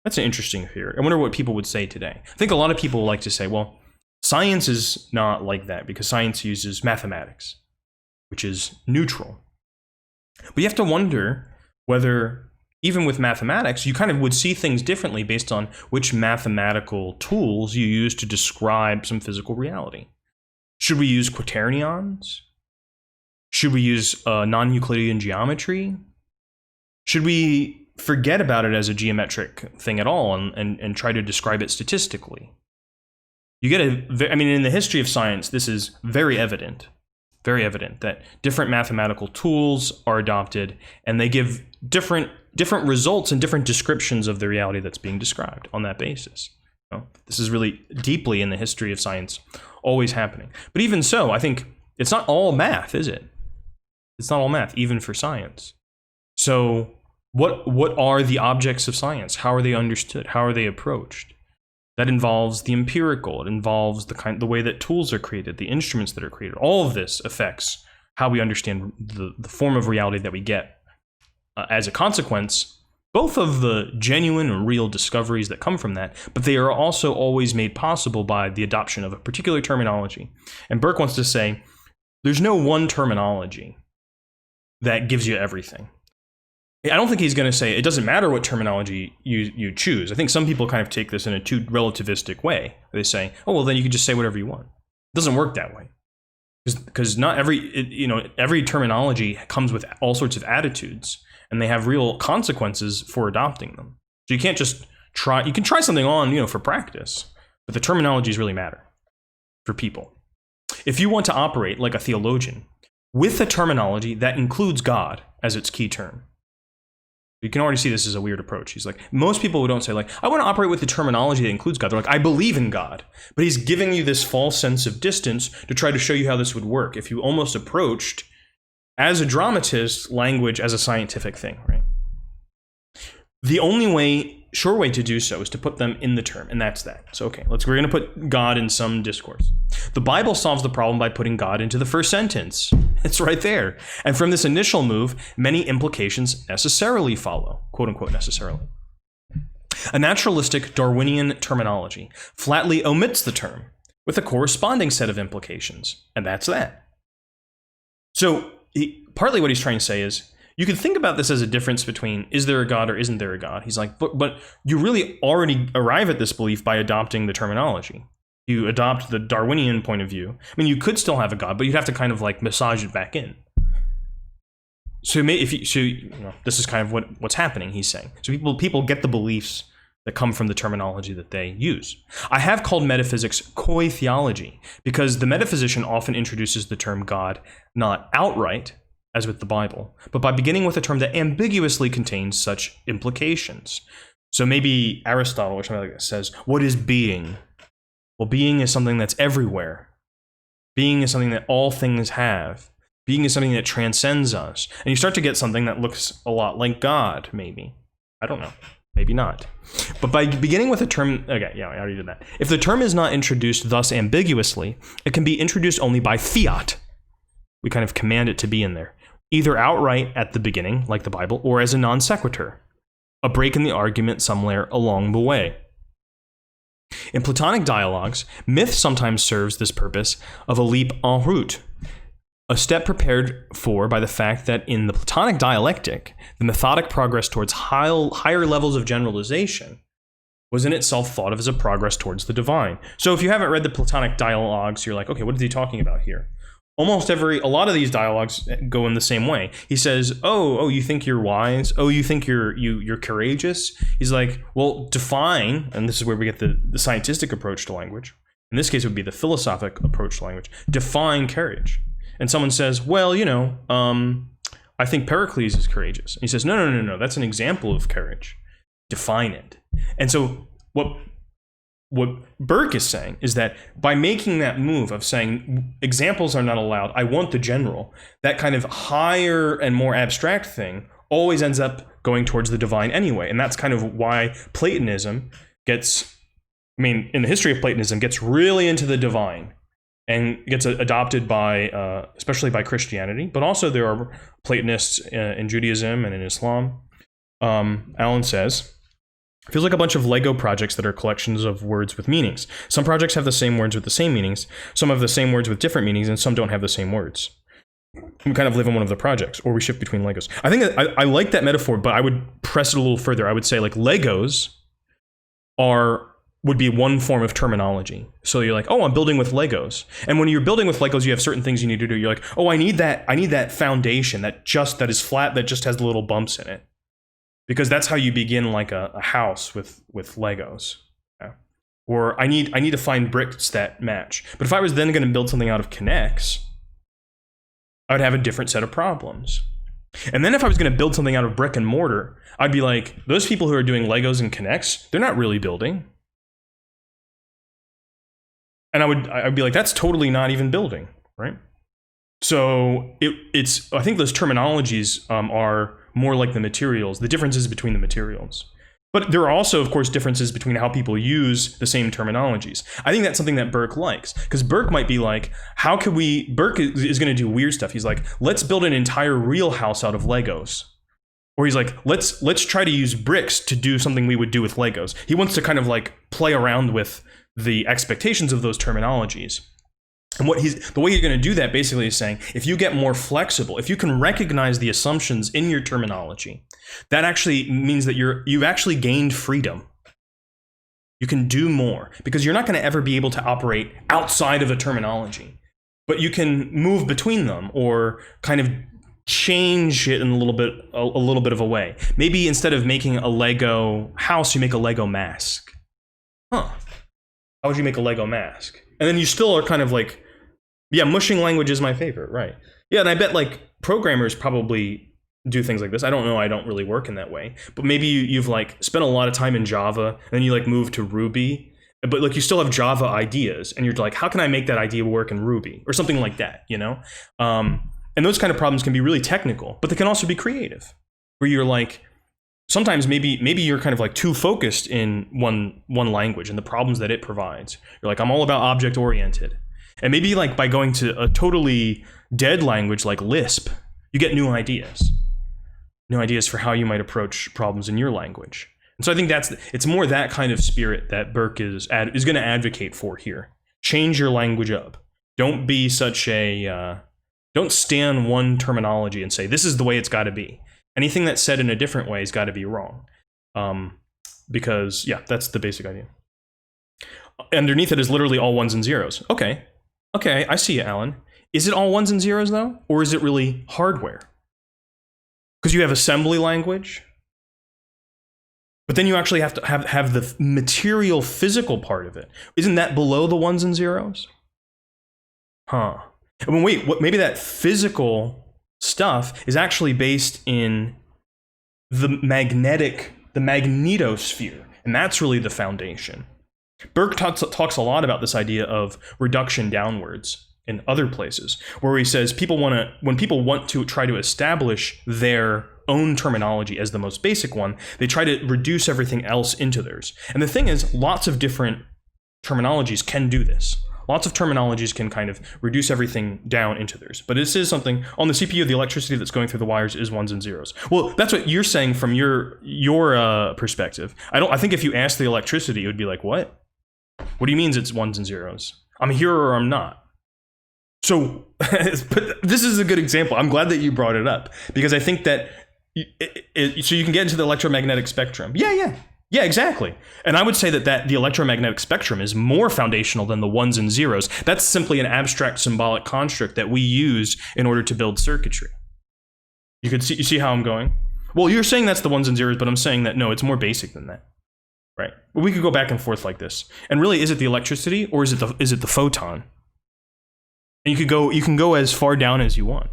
[SPEAKER 1] That's an interesting theory. I wonder what people would say today. I think a lot of people like to say, well, science is not like that because science uses mathematics, which is neutral. But you have to wonder whether, even with mathematics, you kind of would see things differently based on which mathematical tools you use to describe some physical reality. Should we use quaternions? Should we use non-Euclidean geometry? Should we forget about it as a geometric thing at all and try to describe it statistically? You get in the history of science, this is very evident that different mathematical tools are adopted and they give different results and different descriptions of the reality that's being described on that basis. This is really deeply in the history of science always happening. But even so, I think it's not all math, is it? It's not all math, even for science. So what are the objects of science? How are they understood? How are they approached? That involves the empirical. It involves the way that tools are created, the instruments that are created. All of this affects how we understand the form of reality that we get as a consequence, both of the genuine and real discoveries that come from that, but they are also always made possible by the adoption of a particular terminology. And Burke wants to say, there's no one terminology that gives you everything. I don't think he's going to say it doesn't matter what terminology you choose. I think some people kind of take this in a too relativistic way. They say, oh, well, then you can just say whatever you want. It doesn't work that way. Because not every terminology comes with all sorts of attitudes, and they have real consequences for adopting them. So you can't just try. You can try something on, for practice, but the terminologies really matter for people. If you want to operate like a theologian with a terminology that includes God as its key term, You can already see this is a weird approach. He's like, most people who don't say like, I want to operate with the terminology that includes God. They're like, I believe in God. But he's giving you this false sense of distance to try to show you how this would work if you almost approached, as a dramatist, language as a scientific thing, right? The only sure way to do so is to put them in the term, and that's that. So okay, we're going to put God in some discourse. The Bible solves the problem by putting God into the first sentence. It's right there. And from this initial move, many implications necessarily follow, quote unquote necessarily. A naturalistic Darwinian terminology flatly omits the term with a corresponding set of implications, and that's that. So partly what he's trying to say is, you can think about this as a difference between is there a God or isn't there a God. He's like, but you really already arrive at this belief by adopting the terminology. You adopt the Darwinian point of view. I mean, you could still have a God, but you'd have to kind of like massage it back in. So this is kind of what's happening, he's saying. So people get the beliefs that come from the terminology that they use. I have called metaphysics coy theology because the metaphysician often introduces the term God not outright, as with the Bible, but by beginning with a term that ambiguously contains such implications. So maybe Aristotle or something like that says, what is being? Well, being is something that's everywhere. Being is something that all things have. Being is something that transcends us. And you start to get something that looks a lot like God, maybe. I don't know. Maybe not. But by beginning with a term, okay, yeah, I already did that. If the term is not introduced thus ambiguously, it can be introduced only by fiat. We kind of command it to be in there, either outright at the beginning, like the Bible, or as a non sequitur, a break in the argument somewhere along the way. In Platonic dialogues, myth sometimes serves this purpose of a leap en route, a step prepared for by the fact that in the Platonic dialectic, the methodic progress towards higher levels of generalization was in itself thought of as a progress towards the divine. So if you haven't read the Platonic dialogues, you're like, okay, what is he talking about here? A lot of these dialogues go in the same way. He says, oh, you think you're wise? Oh, you think you're courageous? He's like, well, define, and this is where we get the scientific approach to language. In this case, it would be the philosophic approach to language. Define courage. And someone says, well, I think Pericles is courageous. And he says, no, that's an example of courage. Define it. And so what Burke is saying is that by making that move of saying examples are not allowed, I want the general, that kind of higher and more abstract thing always ends up going towards the divine anyway. And that's kind of why Platonism in the history of Platonism, gets really into the divine and gets adopted by, especially by Christianity. But also there are Platonists in Judaism and in Islam. Alan says, feels like a bunch of Lego projects that are collections of words with meanings. Some projects have the same words with the same meanings, some have the same words with different meanings, and some don't have the same words. We kind of live in one of the projects, or we shift between Legos. I think I like that metaphor, but I would press it a little further. I would say like Legos would be one form of terminology. So you're like, oh, I'm building with Legos. And when you're building with Legos, you have certain things you need to do. You're like, oh, I need that foundation that is flat, that just has the little bumps in it. Because that's how you begin like a house with Legos. Yeah. Or I need to find bricks that match. But if I was then going to build something out of connects, I would have a different set of problems. And then if I was going to build something out of brick and mortar, I'd be like, those people who are doing Legos and connects, they're not really building. And I'd be like, that's totally not even building, right? So I think those terminologies are more like the materials, the differences between the materials. But there are also, of course, differences between how people use the same terminologies. I think that's something that Burke likes, because Burke might be like, Burke is going to do weird stuff. He's like, let's build an entire real house out of Legos. Or he's like, let's try to use bricks to do something we would do with Legos. He wants to kind of like play around with the expectations of those terminologies. And the way you're going to do that basically is saying, if you get more flexible, if you can recognize the assumptions in your terminology, that actually means that you've actually gained freedom. You can do more, because you're not going to ever be able to operate outside of a terminology, but you can move between them or kind of change it in a little bit of a way. Maybe instead of making a Lego house, you make a Lego mask. How would you make a Lego mask? And then you still are kind of like, yeah, mushing language is my favorite, right? Yeah, and I bet like programmers probably do things like this. I don't know. I don't really work in that way. But maybe you've like spent a lot of time in Java, and then you like move to Ruby, but like you still have Java ideas, and you're like, how can I make that idea work in Ruby or something like that? You know, and those kind of problems can be really technical, but they can also be creative, where you're like, sometimes maybe you're kind of like too focused in one language and the problems that it provides. You're like, I'm all about object oriented, and maybe like by going to a totally dead language like Lisp, you get new ideas for how you might approach problems in your language. And so I think it's more that kind of spirit that Burke is going to advocate for here. Change your language up. Don't be such a don't stand one terminology and say this is the way it's got to be. Anything that's said in a different way has got to be wrong, because yeah, that's the basic idea. Underneath it is literally all ones and zeros. Okay, I see you, Alan. Is it all ones and zeros though, or is it really hardware? Because you have assembly language, but then you actually have to have the material physical part of it. Isn't that below the ones and zeros? Huh. I mean, wait, maybe that physical stuff is actually based in the magnetosphere, and that's really the foundation. Burke talks a lot about this idea of reduction downwards in other places, where he says when people want to try to establish their own terminology as the most basic one, they try to reduce everything else into theirs. And the thing is, lots of different terminologies can do this. Lots of terminologies can kind of reduce everything down into theirs. But this is something on the CPU, the electricity that's going through the wires is ones and zeros. Well, that's what you're saying from your perspective. I think if you ask the electricity, it would be like, what? What do you mean it's ones and zeros? I'm here or I'm not. So, but this is a good example. I'm glad that you brought it up, because I think that so you can get into the electromagnetic spectrum. Yeah, exactly. And I would say that the electromagnetic spectrum is more foundational than the ones and zeros. That's simply an abstract symbolic construct that we use in order to build circuitry. You see how I'm going? Well, you're saying that's the ones and zeros, but I'm saying that no, it's more basic than that. Right? But we could go back and forth like this. And really, is it the electricity or is it the photon? And you can go as far down as you want.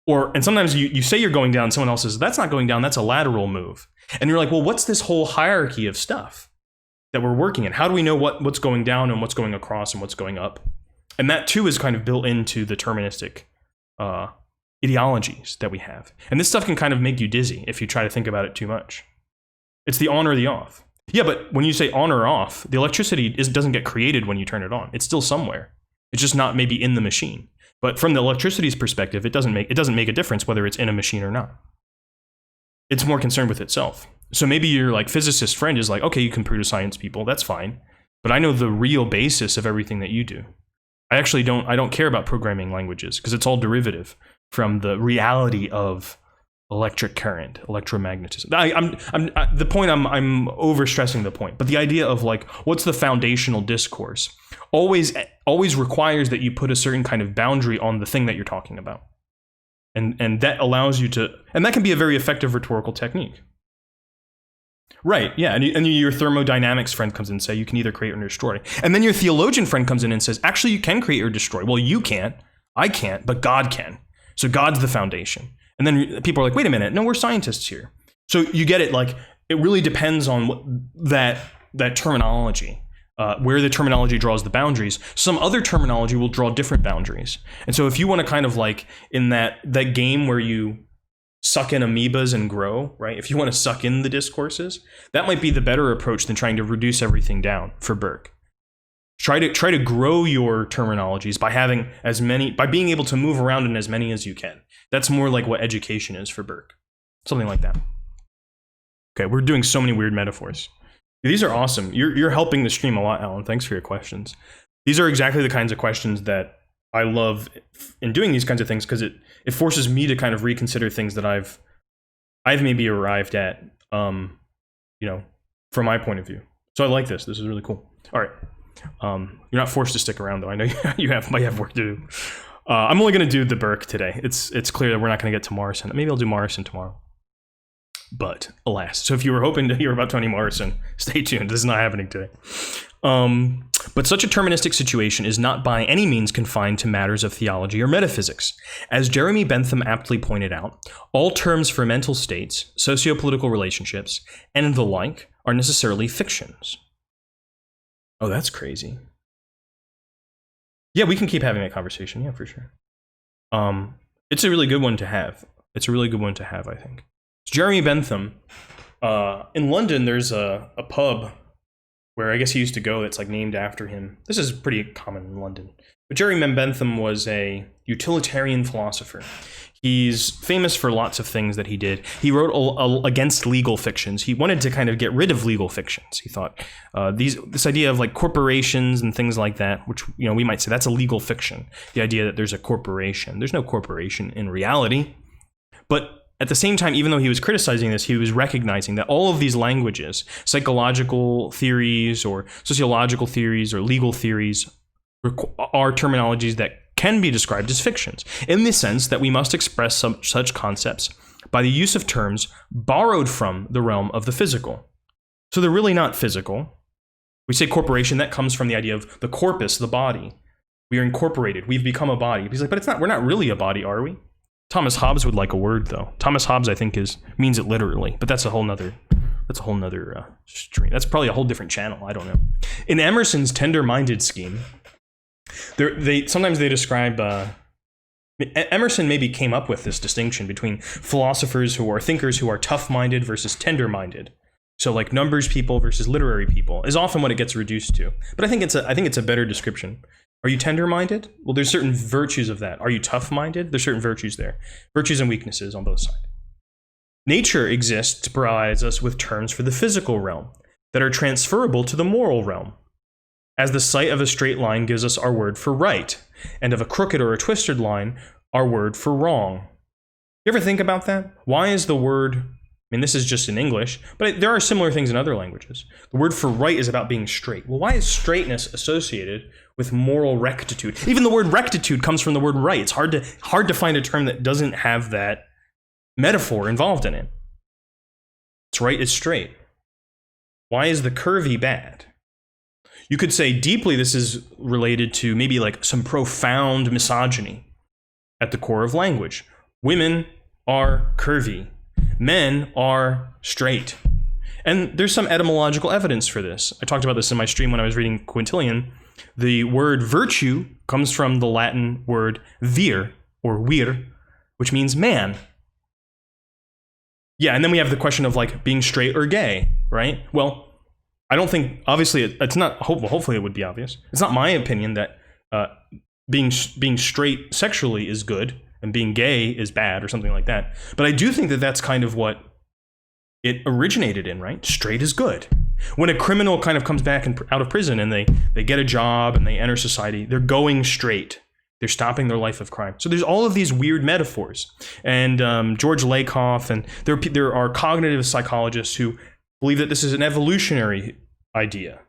[SPEAKER 1] And sometimes you say you're going down, someone else says, that's not going down, that's a lateral move. And you're like, well, what's this whole hierarchy of stuff that we're working in? How do we know what's going down and what's going across and what's going up? And that too is kind of built into the terministic ideologies that we have. And this stuff can kind of make you dizzy if you try to think about it too much. It's the on or the off. Yeah, but when you say on or off, the electricity doesn't get created when you turn it on. It's still somewhere. It's just not maybe in the machine. But from the electricity's perspective, it doesn't make a difference whether it's in a machine or not. It's more concerned with itself. So maybe your like physicist friend is like, okay, you computer science people, that's fine. But I know the real basis of everything that you do. I don't care about programming languages because it's all derivative from the reality of electric current, electromagnetism. I'm overstressing the point, but the idea of like, what's the foundational discourse always requires that you put a certain kind of boundary on the thing that you're talking about. And that allows you to, and that can be a very effective rhetorical technique. Right, yeah, and your thermodynamics friend comes in and says you can either create or destroy. And then your theologian friend comes in and says, actually, you can create or destroy. Well, you can't, I can't, but God can. So God's the foundation. And then people are like, wait a minute, no, we're scientists here. So you get it, like, it really depends on that terminology, where the terminology draws the boundaries. Some other terminology will draw different boundaries. And so if you want to kind of like, in that game where you suck in amoebas and grow, right? If you want to suck in the discourses, that might be the better approach than trying to reduce everything down for Burke. Try to grow your terminologies by being able to move around in as many as you can. That's more like what education is for Burke. Something like that. Okay, we're doing so many weird metaphors. These are awesome. You're helping the stream a lot, Alan. Thanks for your questions. These are exactly the kinds of questions that I love in doing these kinds of things, because it forces me to kind of reconsider things that I've maybe arrived at, from my point of view. So I like this. This is really cool. All right. You're not forced to stick around, though. I know you might have work to do. I'm only going to do the Burke today. It's clear that we're not going to get to Morrison. Maybe I'll do Morrison tomorrow. But alas. So if you were hoping to hear about Toni Morrison, stay tuned. This is not happening today. But such a terministic situation is not by any means confined to matters of theology or metaphysics. As Jeremy Bentham aptly pointed out, all terms for mental states, socio-political relationships, and the like are necessarily fictions. Oh, that's crazy. Yeah, we can keep having that conversation. Yeah, for sure. It's a really good one to have. It's a really good one to have, I think. It's Jeremy Bentham. In London, there's a pub where I guess he used to go that's like named after him. This is pretty common in London. But Jeremy Bentham was a utilitarian philosopher. He's famous for lots of things that he did. He wrote against legal fictions. He wanted to kind of get rid of legal fictions. He thought this idea of like corporations and things like that, which we might say that's a legal fiction. The idea that there's a corporation. There's no corporation in reality. But at the same time, even though he was criticizing this, he was recognizing that all of these languages, psychological theories or sociological theories or legal theories, are terminologies that can be described as fictions, in the sense that we must express such concepts by the use of terms borrowed from the realm of the physical. So they're really not physical. We say corporation, that comes from the idea of the corpus, the body. We are incorporated. We've become a body. He's like, but it's not. We're not really a body, are we? Thomas Hobbes would like a word, though. Thomas Hobbes, I think, means it literally, but that's a whole nother stream. That's probably a whole different channel. I don't know. In Emerson's tender-minded scheme, sometimes they describe. Emerson maybe came up with this distinction between philosophers who are thinkers who are tough-minded versus tender-minded. So, like numbers people versus literary people is often what it gets reduced to. But I think it's a better description. Are you tender-minded? Well, there's certain virtues of that. Are you tough-minded? There's certain virtues there. Virtues and weaknesses on both sides. Nature exists to provide us with terms for the physical realm that are transferable to the moral realm. As the sight of a straight line gives us our word for right, and of a crooked or a twisted line, our word for wrong. You ever think about that? Why is the word... this is just in English, but there are similar things in other languages. The word for right is about being straight. Well, why is straightness associated with moral rectitude? Even the word rectitude comes from the word right. It's hard to find a term that doesn't have that metaphor involved in it. It's right is straight. Why is the curvy bad? You could say deeply this is related to maybe like some profound misogyny at the core of language. Women are curvy. Men are straight. And there's some etymological evidence for this. I talked about this in my stream when I was reading Quintilian. The word virtue comes from the Latin word vir, or vir, which means man. Yeah, and then we have the question of like being straight or gay, right? Well, I don't think, obviously, it's not, hopefully it would be obvious. It's not my opinion that being straight sexually is good, and being gay is bad or something like that. But I do think that that's kind of what it originated in, right? Straight is good. When a criminal kind of comes back out of prison and they get a job and they enter society, they're going straight. They're stopping their life of crime. So there's all of these weird metaphors. And George Lakoff, and there are cognitive psychologists who believe that this is an evolutionary idea,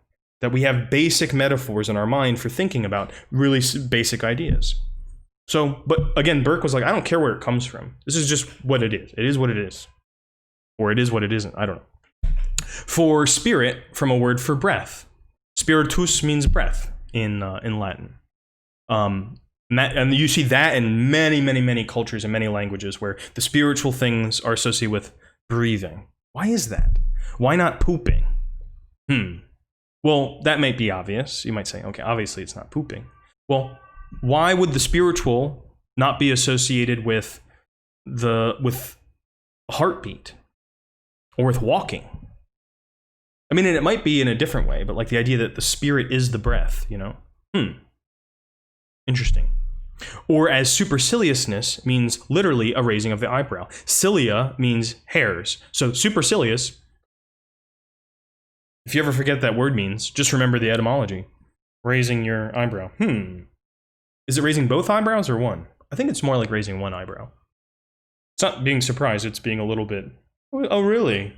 [SPEAKER 1] that we have basic metaphors in our mind for thinking about really basic ideas. So, but again, Burke was like, I don't care where it comes from. This is just what it is. It is what it is. Or it is what it isn't. I don't know. For spirit, from a word for breath. Spiritus means breath in Latin. And you see that in many, many, many cultures and many languages where the spiritual things are associated with breathing. Why is that? Why not pooping? Well, that might be obvious. You might say, okay, obviously it's not pooping. Well, why would the spiritual not be associated with heartbeat or with walking? I mean, and it might be in a different way, but like the idea that the spirit is the breath, Interesting. Or as superciliousness means literally a raising of the eyebrow. Cilia means hairs. So supercilious, if you ever forget that word means, just remember the etymology. Raising your eyebrow. Is it raising both eyebrows or one? I think it's more like raising one eyebrow. It's not being surprised, it's being a little bit, oh really?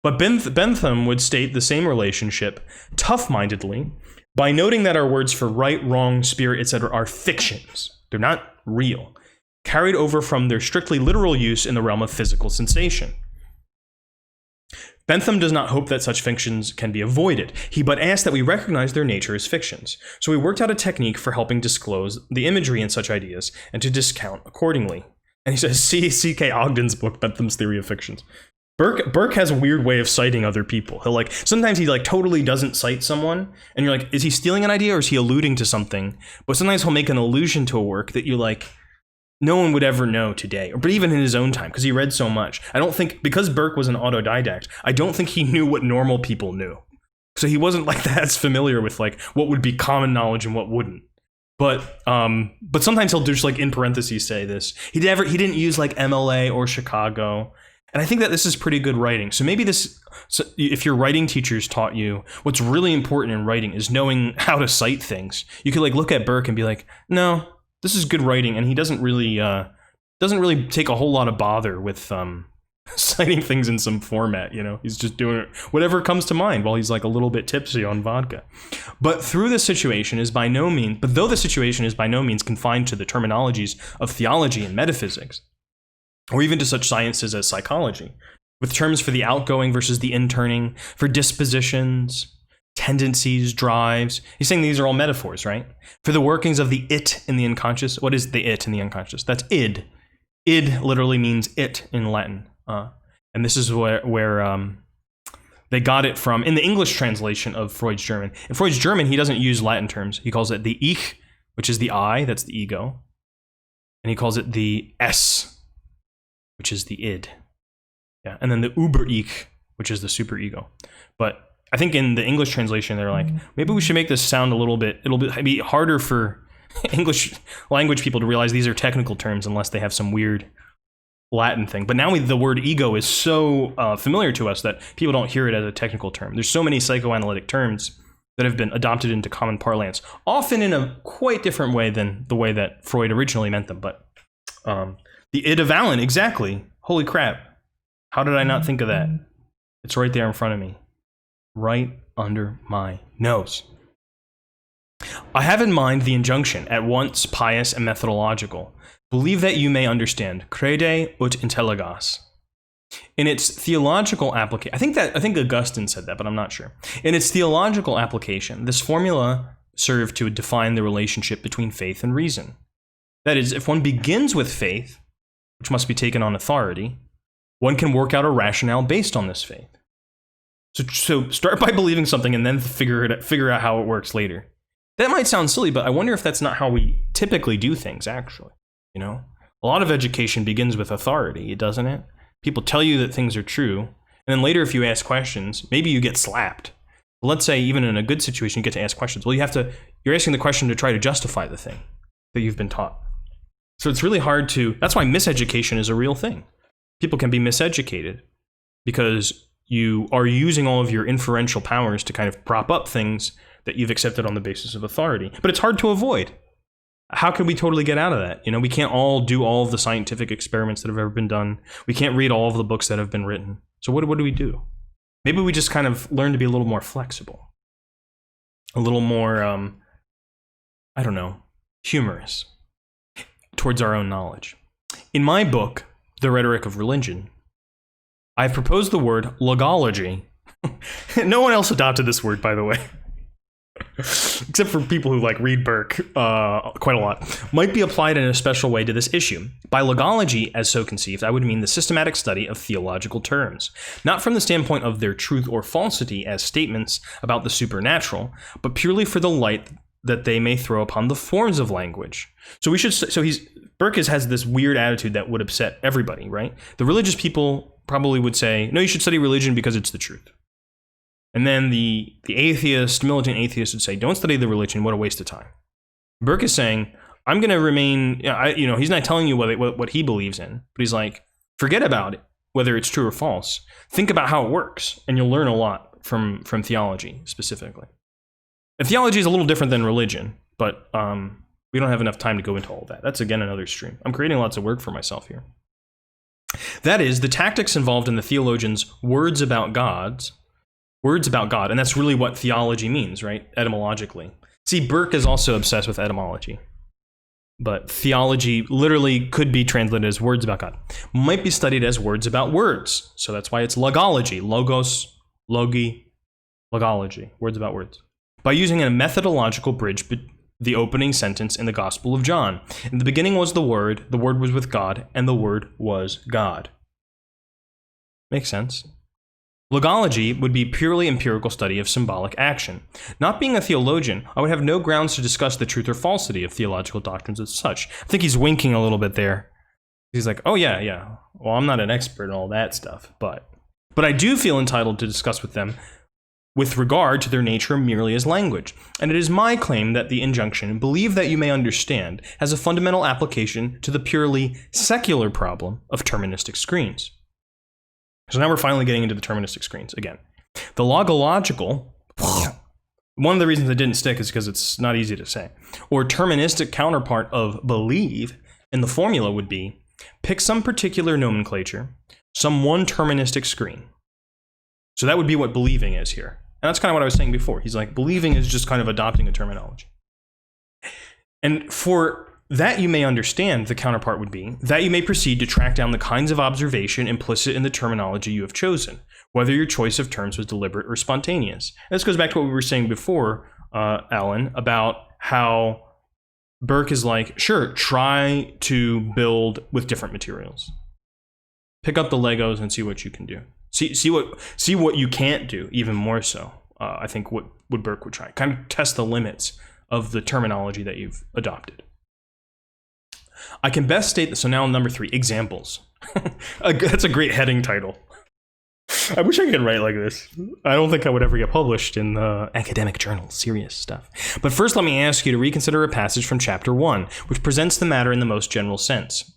[SPEAKER 1] But Bentham would state the same relationship tough-mindedly by noting that our words for right, wrong, spirit, etc. are fictions. They're not real. Carried over from their strictly literal use in the realm of physical sensation. Bentham does not hope that such fictions can be avoided. He but asks that we recognize their nature as fictions. So he worked out a technique for helping disclose the imagery in such ideas and to discount accordingly. And he says, see C.K. Ogden's book, Bentham's Theory of Fictions. Burke has a weird way of citing other people. He'll sometimes he totally doesn't cite someone, and you're like, is he stealing an idea or is he alluding to something? But sometimes he'll make an allusion to a work that you no one would ever know today, but even in his own time, because he read so much. I don't think, because Burke was an autodidact, I don't think he knew what normal people knew. So he wasn't that familiar with what would be common knowledge and what wouldn't. But sometimes he'll just in parentheses say this. He didn't use MLA or Chicago. And I think that this is pretty good writing. So maybe if your writing teachers taught you what's really important in writing is knowing how to cite things. You could look at Burke and be like, no, this is good writing, and he doesn't really take a whole lot of bother with citing things in some format. He's just doing it whatever comes to mind while he's a little bit tipsy on vodka. But though the situation is by no means confined to the terminologies of theology and metaphysics, or even to such sciences as psychology, with terms for the outgoing versus the interning, for dispositions, tendencies, drives. He's saying these are all metaphors, right? For the workings of the it in the unconscious. What is the it in the unconscious? That's id. Id literally means it in Latin. And this is where they got it from in the English translation of Freud's German. In Freud's German, he doesn't use Latin terms. He calls it the Ich, which is the I, that's the ego. And he calls it the Es, which is the id. Yeah, and then the Über-Ich, which is the superego. But I think in the English translation, they're maybe we should make this sound it'll be harder for English language people to realize these are technical terms unless they have some weird Latin thing. But now the word ego is so familiar to us that people don't hear it as a technical term. There's so many psychoanalytic terms that have been adopted into common parlance, often in a quite different way than the way that Freud originally meant them. But the id of Allen, exactly. Holy crap. How did I not think of that? It's right there in front of me. Right under my nose. I have in mind the injunction, at once pious and methodological. Believe that you may understand. Crede ut intelligas. In its theological application, I think Augustine said that, but I'm not sure. In its theological application, this formula served to define the relationship between faith and reason. That is, if one begins with faith, which must be taken on authority, one can work out a rationale based on this faith. So start by believing something and then figure out how it works later. That might sound silly, but I wonder if that's not how we typically do things, actually. A lot of education begins with authority, doesn't it? People tell you that things are true, and then later if you ask questions, maybe you get slapped. But let's say even in a good situation, you get to ask questions. Well, you're asking the question to try to justify the thing that you've been taught. So it's really hard that's why miseducation is a real thing. People can be miseducated because you are using all of your inferential powers to kind of prop up things that you've accepted on the basis of authority. But it's hard to avoid. How can we totally get out of that? We can't all do all of the scientific experiments that have ever been done. We can't read all of the books that have been written. So what do we do? Maybe we just kind of learn to be a little more flexible. A little more, humorous towards our own knowledge. In my book, The Rhetoric of Religion, I've proposed the word logology. No one else adopted this word, by the way. Except for people who read Burke quite a lot, might be applied in a special way to this issue. By logology, as so conceived, I would mean the systematic study of theological terms, not from the standpoint of their truth or falsity as statements about the supernatural, but purely for the light that they may throw upon the forms of language. Burke has this weird attitude that would upset everybody, right? The religious people probably would say, no, you should study religion because it's the truth. And then the militant atheist would say, don't study the religion, what a waste of time. Burke is saying, I'm going to remain, he's not telling you what he believes in, but he's like, forget about it, whether it's true or false. Think about how it works, and you'll learn a lot from theology specifically. And theology is a little different than religion, but we don't have enough time to go into all of that. That's, again, another stream. I'm creating lots of work for myself here. That is, the tactics involved in the theologian's words about God, and that's really what theology means, right? Etymologically. See, Burke is also obsessed with etymology. but theology literally could be translated as words about God. Might be studied as words about words. So that's why it's logology. Logos, logi, logology. Words about words. By using a methodological bridge, the opening sentence in the Gospel of John. In the beginning was the Word was with God, and the Word was God. Makes sense. Logology would be purely empirical study of symbolic action. Not being a theologian, I would have no grounds to discuss the truth or falsity of theological doctrines as such. I think he's winking a little bit there. He's like, oh yeah. Well, I'm not an expert in all that stuff, but I do feel entitled to discuss with them with regard to their nature merely as language. And it is my claim that the injunction, believe that you may understand, has a fundamental application to the purely secular problem of terministic screens. So now we're finally getting into the terministic screens again. The logological, one of the reasons it didn't stick is because it's not easy to say, or terministic counterpart of believe in the formula would be, pick some particular nomenclature, some one terministic screen. So that would be what believing is here. And that's kind of what I was saying before. He's like, believing is just kind of adopting a terminology. And for that you may understand, the counterpart would be, that you may proceed to track down the kinds of observation implicit in the terminology you have chosen, whether your choice of terms was deliberate or spontaneous. And this goes back to what we were saying before, Alan, about how Burke is like, sure, try to build with different materials. Pick up the Legos and see what you can do. See what you can't do, even more so. I think what Burke would try. Kind of test the limits of the terminology that you've adopted. I can best state that, so now number 3, examples. That's a great heading title. I wish I could write like this. I don't think I would ever get published in the academic journal, serious stuff. But first let me ask you to reconsider a passage from chapter 1, which presents the matter in the most general sense.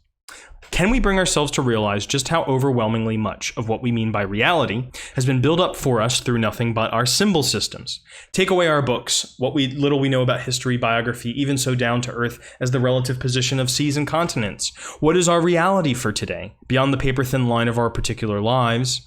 [SPEAKER 1] Can we bring ourselves to realize just how overwhelmingly much of what we mean by reality has been built up for us through nothing but our symbol systems? Take away our books, what little we know about history, biography, even so down to earth as the relative position of seas and continents. What is our reality for today, beyond the paper-thin line of our particular lives?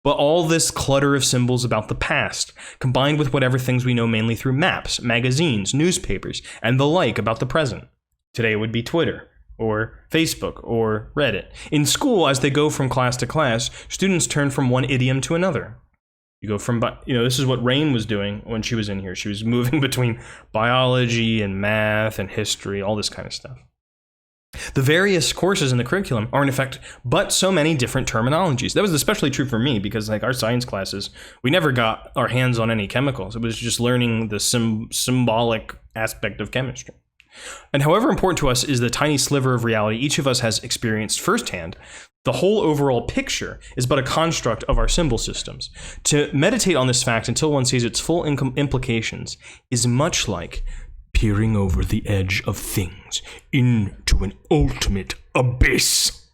[SPEAKER 1] But all this clutter of symbols about the past, combined with whatever things we know mainly through maps, magazines, newspapers, and the like about the present. Today it would be Twitter, or Facebook, or Reddit. In school, as they go from class to class, students turn from one idiom to another. You go from, this is what Rain was doing when she was in here. She was moving between biology and math and history, all this kind of stuff. The various courses in the curriculum are in effect but so many different terminologies. That was especially true for me because like our science classes, we never got our hands on any chemicals. It was just learning the symbolic aspect of chemistry. And however important to us is the tiny sliver of reality each of us has experienced firsthand, the whole overall picture is but a construct of our symbol systems. To meditate on this fact until one sees its full implications is much like peering over the edge of things into an ultimate abyss.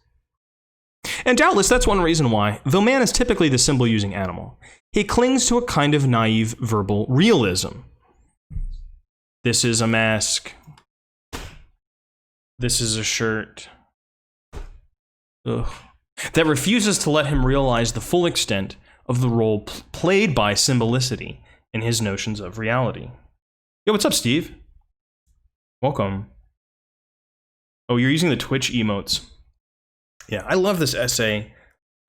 [SPEAKER 1] And doubtless that's one reason why, though man is typically the symbol-using animal, he clings to a kind of naive verbal realism. This is a mask. This is a shirt. Ugh. That refuses to let him realize the full extent of the role played by symbolicity in his notions of reality. Yo, what's up, Steve? Welcome. Oh, you're using the Twitch emotes. Yeah, I love this essay.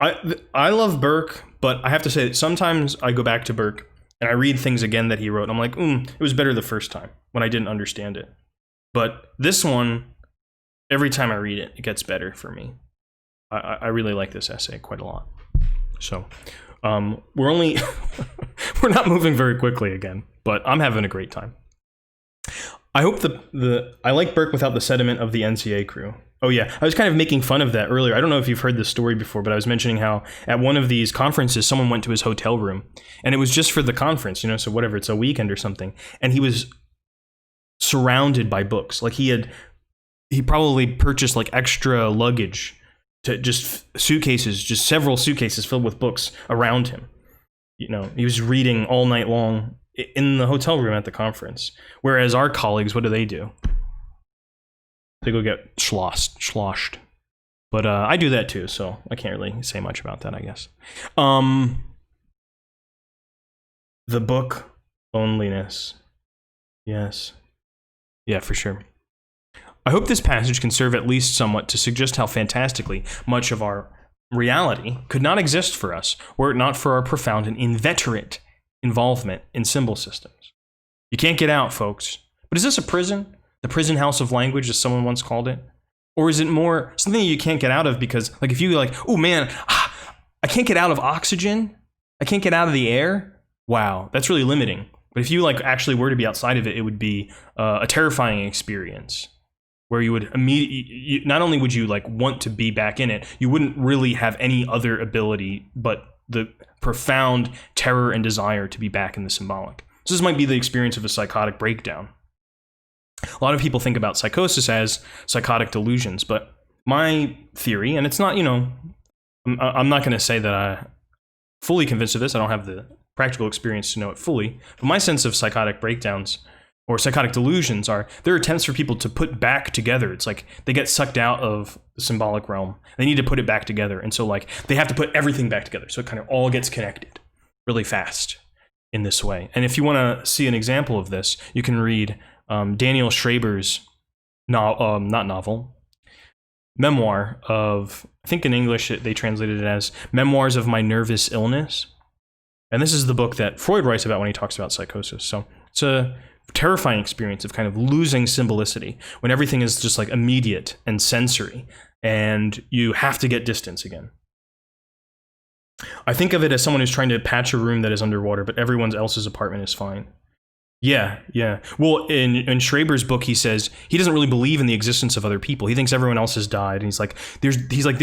[SPEAKER 1] I love Burke, but I have to say that sometimes I go back to Burke and I read things again that he wrote. And I'm like, it was better the first time when I didn't understand it. But this one, every time I read it, it gets better for me. I really like this essay quite a lot. So we're not moving very quickly again, but I'm having a great time. I hope I like Burke without the sediment of the NCA crew. Oh yeah, I was kind of making fun of that earlier. I don't know if you've heard this story before, but I was mentioning how at one of these conferences, someone went to his hotel room, and it was just for the conference, so whatever, it's a weekend or something, and he was surrounded by books. Like he probably purchased like extra luggage to just several suitcases filled with books around him. He was reading all night long in the hotel room at the conference. Whereas our colleagues, what do? They go get sloshed. But I do that too, so I can't really say much about that, I guess. The book, Loneliness. Yes. Yeah, for sure. I hope this passage can serve at least somewhat to suggest how fantastically much of our reality could not exist for us were it not for our profound and inveterate involvement in symbol systems. You can't get out, folks. But is this a prison? The prison house of language, as someone once called it? Or is it more something you can't get out of because, like, if you like, oh man, I can't get out of oxygen, I can't get out of the air, wow, that's really limiting. But if you like actually were to be outside of it, it would be a terrifying experience where you would immediately, not only would you like want to be back in it, you wouldn't really have any other ability but the profound terror and desire to be back in the symbolic. So this might be the experience of a psychotic breakdown. A lot of people think about psychosis as psychotic delusions, but my theory, and it's not, you know, I'm not going to say that I'm fully convinced of this, I don't have the practical experience to know it fully, but my sense of psychotic breakdowns or psychotic delusions are, they're attempts for people to put back together. It's like they get sucked out of the symbolic realm. They need to put it back together. And so like they have to put everything back together. So it kind of all gets connected really fast in this way. And if you want to see an example of this, you can read Daniel Schraber's memoir of, I think in English they translated it as Memoirs of My Nervous Illness. And this is the book that Freud writes about when he talks about psychosis. So it's a terrifying experience of kind of losing symbolicity when everything is just like immediate and sensory and you have to get distance again. I think of it as someone who's trying to patch a room that is underwater, but everyone else's apartment is fine. Yeah. Well, in Schraber's book, he says he doesn't really believe in the existence of other people. He thinks everyone else has died, and he's like, they're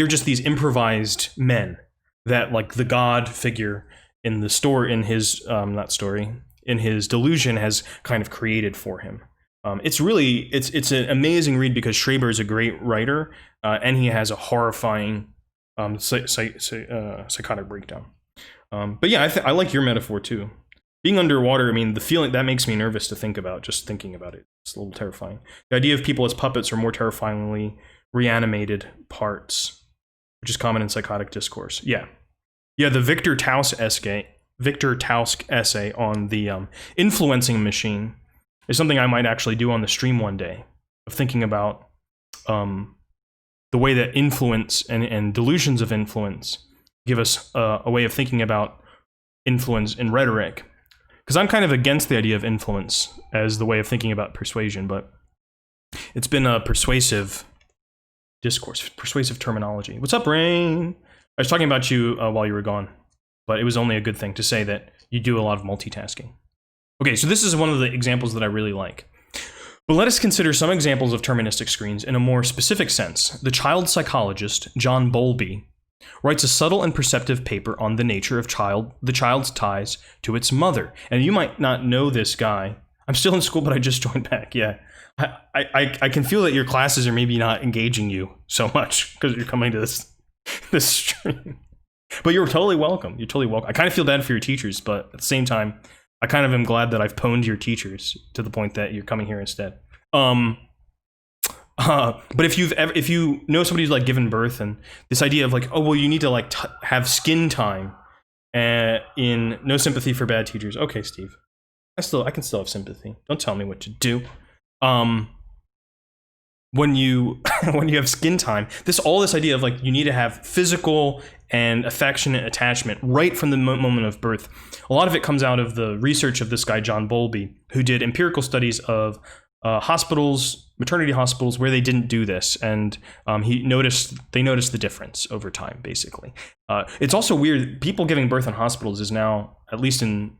[SPEAKER 1] just these improvised men that like the God figure in the story, in his in his delusion has kind of created for him. It's an amazing read because Schraber is a great writer, and he has a horrifying psychotic breakdown. But yeah, I like your metaphor too. Being underwater, I mean, the feeling that makes me nervous to think about, just thinking about it. It's a little terrifying. The idea of people as puppets or more terrifyingly reanimated parts, which is common in psychotic discourse. Yeah, the Victor Tausk essay on the influencing machine is something I might actually do on the stream one day, of thinking about the way that influence and delusions of influence give us a way of thinking about influence in rhetoric. Because I'm kind of against the idea of influence as the way of thinking about persuasion, but it's been a persuasive discourse, persuasive terminology. What's up, Rain? I was talking about you while you were gone, but it was only a good thing to say that you do a lot of multitasking. Okay, so this is one of the examples that I really like. But let us consider some examples of terministic screens in a more specific sense. The child psychologist, John Bowlby, writes a subtle and perceptive paper on the nature of the child's ties to its mother. And you might not know this guy. I'm still in school, but I just joined back. Yeah, I can feel that your classes are maybe not engaging you so much because you're coming to this stream. But you're totally welcome. You're totally welcome. I kind of feel bad for your teachers, but at the same time, I kind of am glad that I've pwned your teachers to the point that you're coming here instead. But if you know somebody who's like given birth, and this idea of like, oh well, you need to like have skin time, in No Sympathy for Bad Teachers. Okay, Steve, I can still have sympathy. Don't tell me what to do. When you have skin time, this idea of like you need to have physical and affectionate attachment right from the moment of birth. A lot of it comes out of the research of this guy John Bowlby, who did empirical studies of hospitals, maternity hospitals, where they didn't do this, and they noticed the difference over time. Basically, it's also weird. People giving birth in hospitals is now, at least in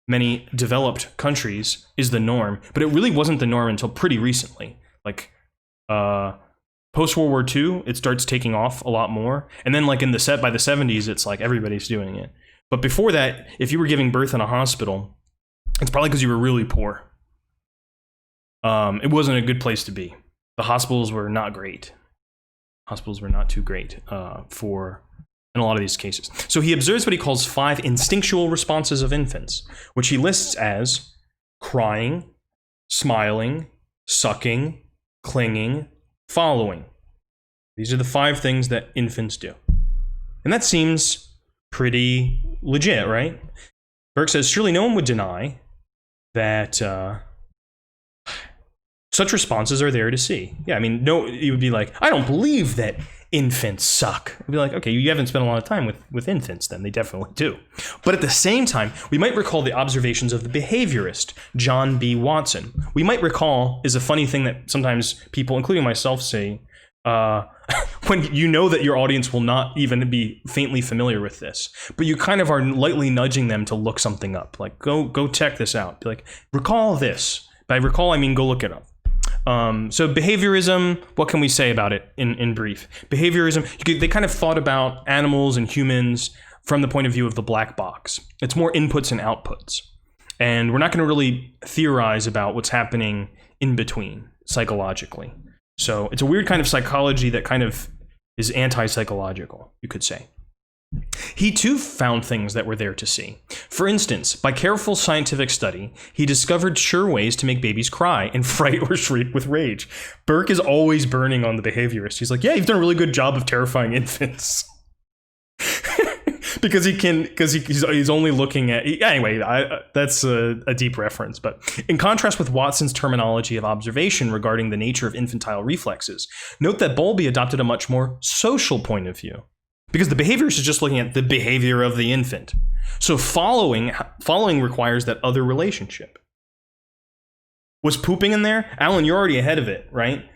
[SPEAKER 1] many developed countries, is the norm. But it really wasn't the norm until pretty recently. Like post World War II, it starts taking off a lot more, and then like by the 70s, it's like everybody's doing it. But before that, if you were giving birth in a hospital, it's probably because you were really poor. It wasn't a good place to be. The hospitals were not great. Hospitals were not too great in a lot of these cases. So he observes what he calls 5 instinctual responses of infants, which he lists as crying, smiling, sucking, clinging, following. These are the 5 things that infants do. And that seems pretty legit, right? Burke says, surely no one would deny that Such responses are there to see. Yeah, I mean, no, you would be like, I don't believe that infants suck. I'd be like, okay, you haven't spent a lot of time with infants then. They definitely do. But at the same time, we might recall the observations of the behaviorist, John B. Watson. We might recall is a funny thing that sometimes people, including myself, say, when you know that your audience will not even be faintly familiar with this, but you kind of are lightly nudging them to look something up. Like, go check this out. Be like, recall this. By recall, I mean go look it up. So behaviorism, what can we say about it in brief? Behaviorism, they kind of thought about animals and humans from the point of view of the black box. It's more inputs and outputs. And we're not going to really theorize about what's happening in between psychologically. So it's a weird kind of psychology that kind of is anti-psychological, you could say. He too found things that were there to see. For instance, by careful scientific study, he discovered sure ways to make babies cry and fright or shriek with rage. Burke is always burning on the behaviorist. He's like, yeah, you've done a really good job of terrifying infants. because he's only looking at, anyway, that's a deep reference. But in contrast with Watson's terminology of observation regarding the nature of infantile reflexes, note that Bowlby adopted a much more social point of view. Because the behaviorist is just looking at the behavior of the infant. So following requires that other relationship. Was pooping in there? Alan, you're already ahead of it, right?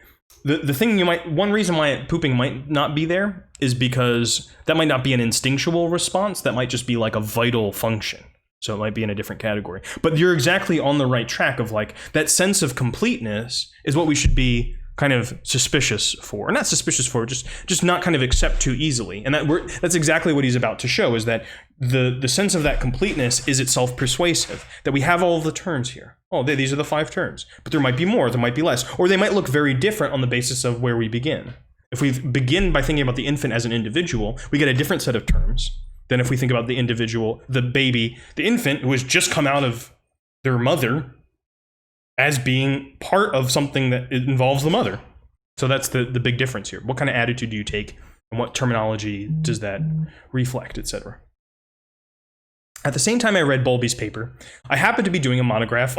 [SPEAKER 1] The thing one reason why pooping might not be there is because that might not be an instinctual response. That might just be like a vital function. So it might be in a different category. But you're exactly on the right track of like that sense of completeness is what we should be kind of suspicious for, or not suspicious for, just not kind of accept too easily. And that's exactly what he's about to show, is that the sense of that completeness is itself persuasive, that we have all of the terms here. Oh, these are the 5 terms, but there might be more, there might be less, or they might look very different on the basis of where we begin. If we begin by thinking about the infant as an individual, we get a different set of terms than if we think about the individual, the baby, the infant who has just come out of their mother, as being part of something that involves the mother. So that's the big difference here. What kind of attitude do you take, and what terminology does that reflect, etc.? At the same time I read Bowlby's paper, I happened to be doing a monograph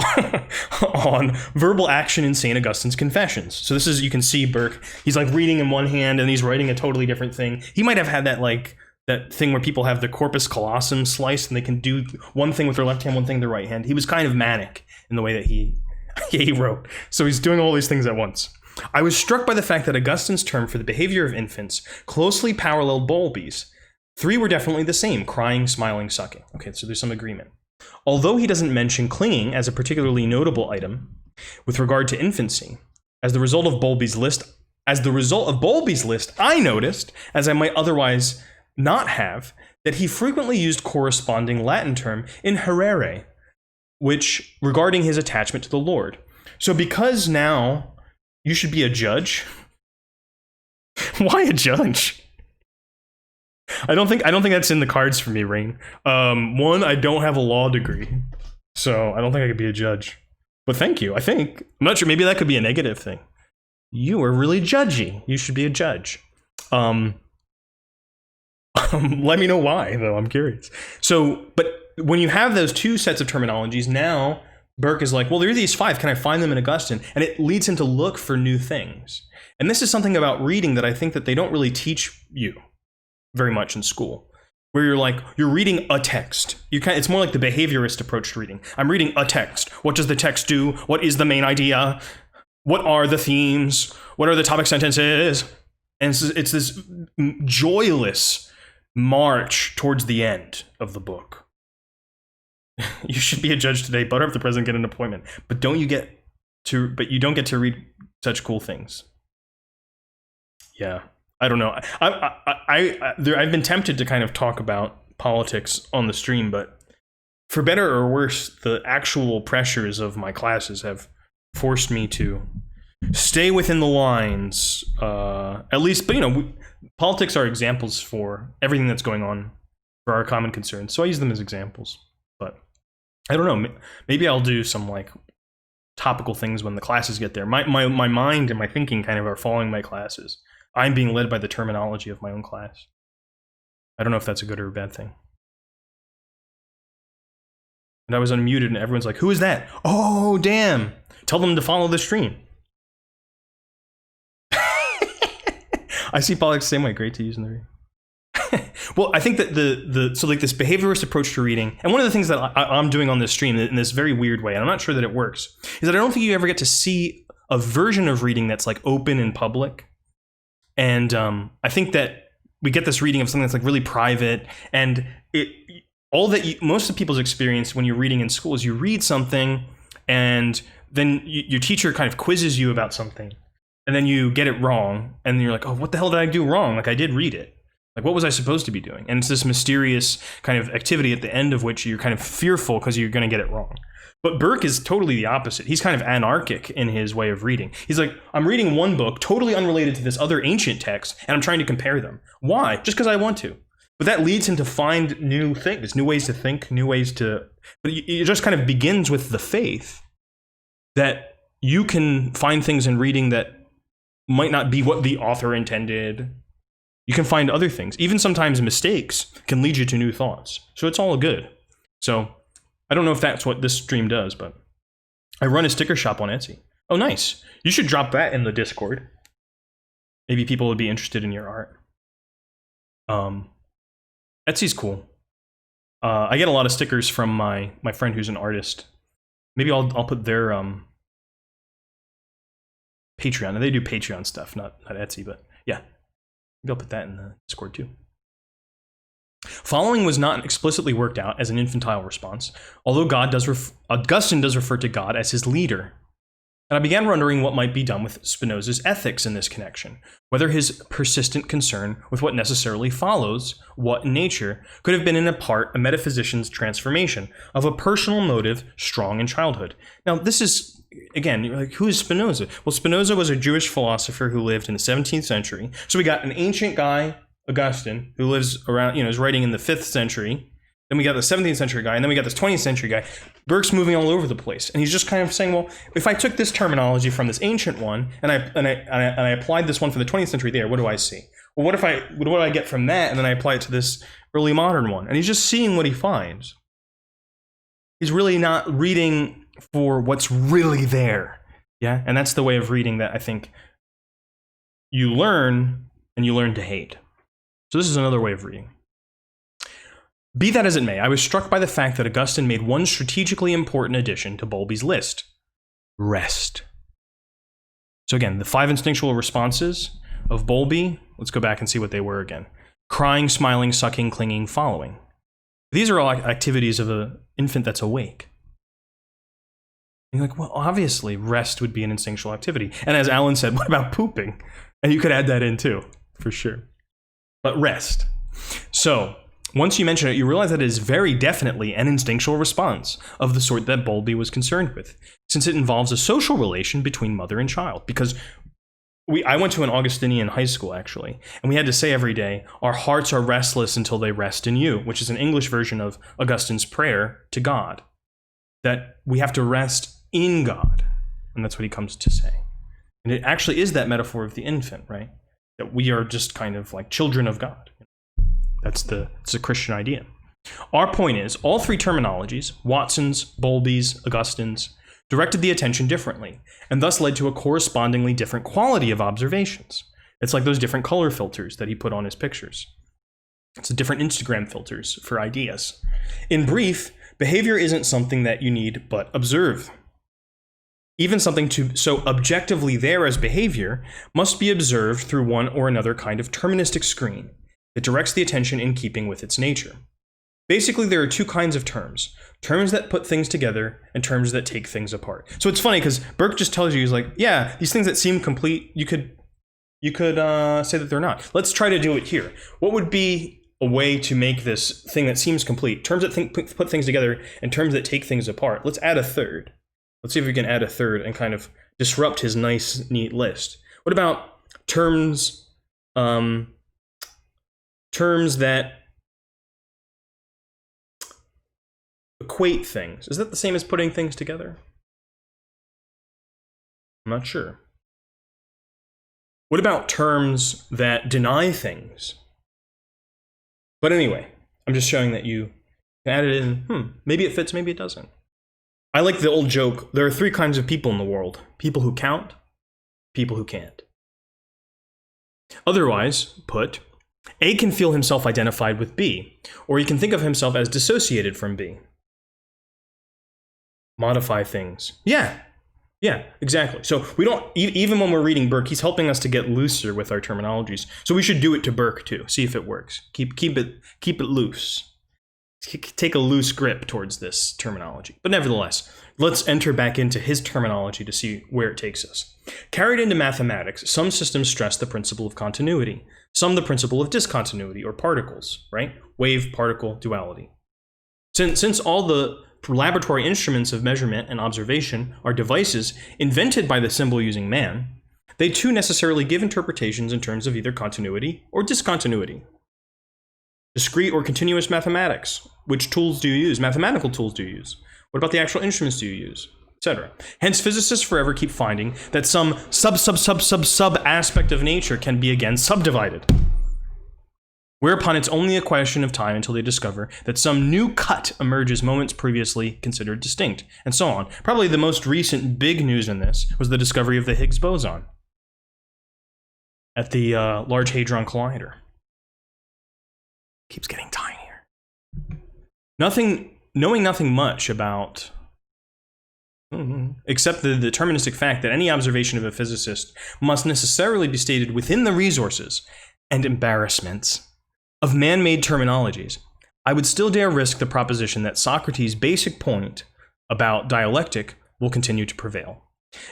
[SPEAKER 1] on verbal action in St. Augustine's Confessions. So this is, you can see Burke, he's like reading in one hand and he's writing a totally different thing. He might have had that thing where people have the corpus callosum sliced and they can do one thing with their left hand, one thing with their right hand. He was kind of manic in the way that he wrote. So he's doing all these things at once. I was struck by the fact that Augustine's term for the behavior of infants closely paralleled Bowlby's. 3 were definitely the same: crying, smiling, sucking. Okay, so there's some agreement. Although he doesn't mention clinging as a particularly notable item with regard to infancy, as the result of Bowlby's list, I noticed, as I might otherwise not have, that he frequently used corresponding Latin term in herere, which regarding his attachment to the Lord. So because now you should be a judge. Why a judge? I don't think that's in the cards for me, Rain. One, I don't have a law degree, so I don't think I could be a judge. But thank you. I'm not sure. Maybe that could be a negative thing. You are really judgy. You should be a judge. Let me know why, though. I'm curious. So, but when you have those 2 sets of terminologies, now Burke is like, well, there are these 5. Can I find them in Augustine? And it leads him to look for new things. And this is something about reading that I think that they don't really teach you very much in school, where you're reading a text. It's more like the behaviorist approach to reading. I'm reading a text. What does the text do? What is the main idea? What are the themes? What are the topic sentences? And it's this joyless march towards the end of the book. You should be a judge today. Butter up the president, get an appointment. But you don't get to read such cool things. Yeah. I don't know. I've been tempted to kind of talk about politics on the stream, but for better or worse, the actual pressures of my classes have forced me to stay within the lines, at least. But politics are examples for everything that's going on for our common concerns, so I use them as examples. But I don't know. Maybe I'll do some like topical things when the classes get there. My mind and my thinking kind of are following my classes. I'm being led by the terminology of my own class. I don't know if that's a good or a bad thing. And I was unmuted and everyone's like, who is that? Oh, damn. Tell them to follow the stream. I see politics the same way. Great to use in the reading. Well, I think that so like this behaviorist approach to reading, and one of the things that I'm doing on this stream in this very weird way, and I'm not sure that it works, is that I don't think you ever get to see a version of reading that's like open and public. And I think that we get this reading of something that's like really private, and most of people's experience when you're reading in school is you read something, and then your teacher kind of quizzes you about something, and then you get it wrong, and you're like, oh, what the hell did I do wrong? Like, I did read it. Like, what was I supposed to be doing? And it's this mysterious kind of activity at the end of which you're kind of fearful because you're going to get it wrong. But Burke is totally the opposite. He's kind of anarchic in his way of reading. He's like, I'm reading one book totally unrelated to this other ancient text, and I'm trying to compare them. Why? Just because I want to. But that leads him to find new things, new ways to think, new ways to... But it just kind of begins with the faith that you can find things in reading that might not be what the author intended. You can find other things. Even sometimes mistakes can lead you to new thoughts. So it's all good. So I don't know if that's what this stream does, but I run a sticker shop on Etsy. Oh, nice. You should drop that in the Discord. Maybe people would be interested in your art. Etsy's cool. I get a lot of stickers from my friend who's an artist. Maybe I'll put their Patreon. They do Patreon stuff, not Etsy, but yeah. Maybe I'll put that in the Discord too. Following was not explicitly worked out as an infantile response, although Augustine does refer to God as his leader. And I began wondering what might be done with Spinoza's ethics in this connection, whether his persistent concern with what necessarily follows, what in nature, could have been in a part a metaphysician's transformation of a personal motive strong in childhood. Now, this is, again, you're like, who is Spinoza? Well, Spinoza was a Jewish philosopher who lived in the 17th century. So we got an ancient guy, Augustine, who lives around, is writing in the 5th century. Then we got the 17th century guy, and then we got this 20th century guy. Burke's moving all over the place, and he's just kind of saying, well, if I took this terminology from this ancient one and I applied this one for the 20th century there, what do I see? Well, what do I get from that, and then I apply it to this early modern one? And he's just seeing what he finds. He's really not reading for what's really there, yeah. And that's the way of reading that I think you learn, and you learn to hate. So this is another way of reading. Be that as it may, I was struck by the fact that Augustine made one strategically important addition to Bowlby's list: rest. So again, the 5 instinctual responses of Bowlby, let's go back and see what they were again. Crying, smiling, sucking, clinging, following. These are all activities of an infant that's awake. And you're like, well, obviously rest would be an instinctual activity. And as Alan said, what about pooping? And you could add that in too, for sure. But rest. So once you mention it, you realize that it is very definitely an instinctual response of the sort that Bowlby was concerned with, since it involves a social relation between mother and child. Because I went to an Augustinian high school, actually, and we had to say every day, our hearts are restless until they rest in you, which is an English version of Augustine's prayer to God, that we have to rest in God. And that's what he comes to say. And it actually is that metaphor of the infant, right? That we are just kind of like children of God. It's a Christian idea. Our point is, all three terminologies, Watson's, Bowlby's, Augustine's, directed the attention differently, and thus led to a correspondingly different quality of observations. It's like those different color filters that he put on his pictures. It's the different Instagram filters for ideas. In brief, behavior isn't something that you need but observe. Even something so objectively there as behavior must be observed through one or another kind of terministic screen. It directs the attention in keeping with its nature. Basically, there are two kinds of terms that put things together and terms that take things apart. So it's funny because Burke just tells you, he's like, yeah, these things that seem complete, you could say that they're not. Let's try to do it here. What would be a way to make this thing that seems complete, terms that put things together and terms that take things apart? Let's add a third. Let's see if we can add a third and kind of disrupt his nice, neat list. What about terms that equate things? Is that the same as putting things together? I'm not sure. What about terms that deny things? But anyway, I'm just showing that you can add it in. Maybe it fits, maybe it doesn't. I like the old joke, there are three kinds of people in the world: people who count, people who can't. Otherwise put, A can feel himself identified with B, or he can think of himself as dissociated from B. Modify things. Yeah, exactly. So we don't, even when we're reading Burke, he's helping us to get looser with our terminologies. So we should do it to Burke too, see if it works. Keep it loose. Take a loose grip towards this terminology. But nevertheless, let's enter back into his terminology to see where it takes us. Carried into mathematics, some systems stress the principle of continuity, some the principle of discontinuity or particles, right? Wave-particle duality. Since all the laboratory instruments of measurement and observation are devices invented by the symbol-using man, they too necessarily give interpretations in terms of either continuity or discontinuity. Discrete or continuous mathematics. Which tools do you use? Mathematical tools do you use? What about the actual instruments do you use? Etc. Hence, physicists forever keep finding that some sub aspect of nature can be again subdivided. Whereupon it's only a question of time until they discover that some new cut emerges moments previously considered distinct, and so on. Probably the most recent big news in this was the discovery of the Higgs boson at the Large Hadron Collider. Keeps getting tinier. Knowing nothing much about, except the deterministic fact that any observation of a physicist must necessarily be stated within the resources and embarrassments of man-made terminologies, I would still dare risk the proposition that Socrates' basic point about dialectic will continue to prevail.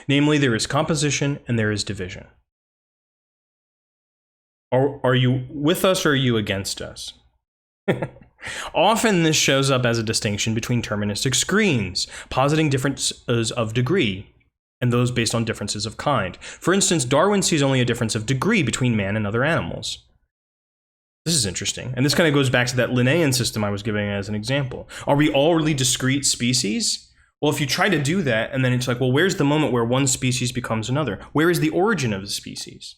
[SPEAKER 1] Namely, there is composition and there is division. Are you with us or are you against us? Often this shows up as a distinction between terministic screens, positing differences of degree, and those based on differences of kind. For instance, Darwin sees only a difference of degree between man and other animals. This is interesting, and this kind of goes back to that Linnaean system I was giving as an example. Are we all really discrete species? Well, if you try to do that, and then it's like, well, where's the moment where one species becomes another? Where is the origin of the species?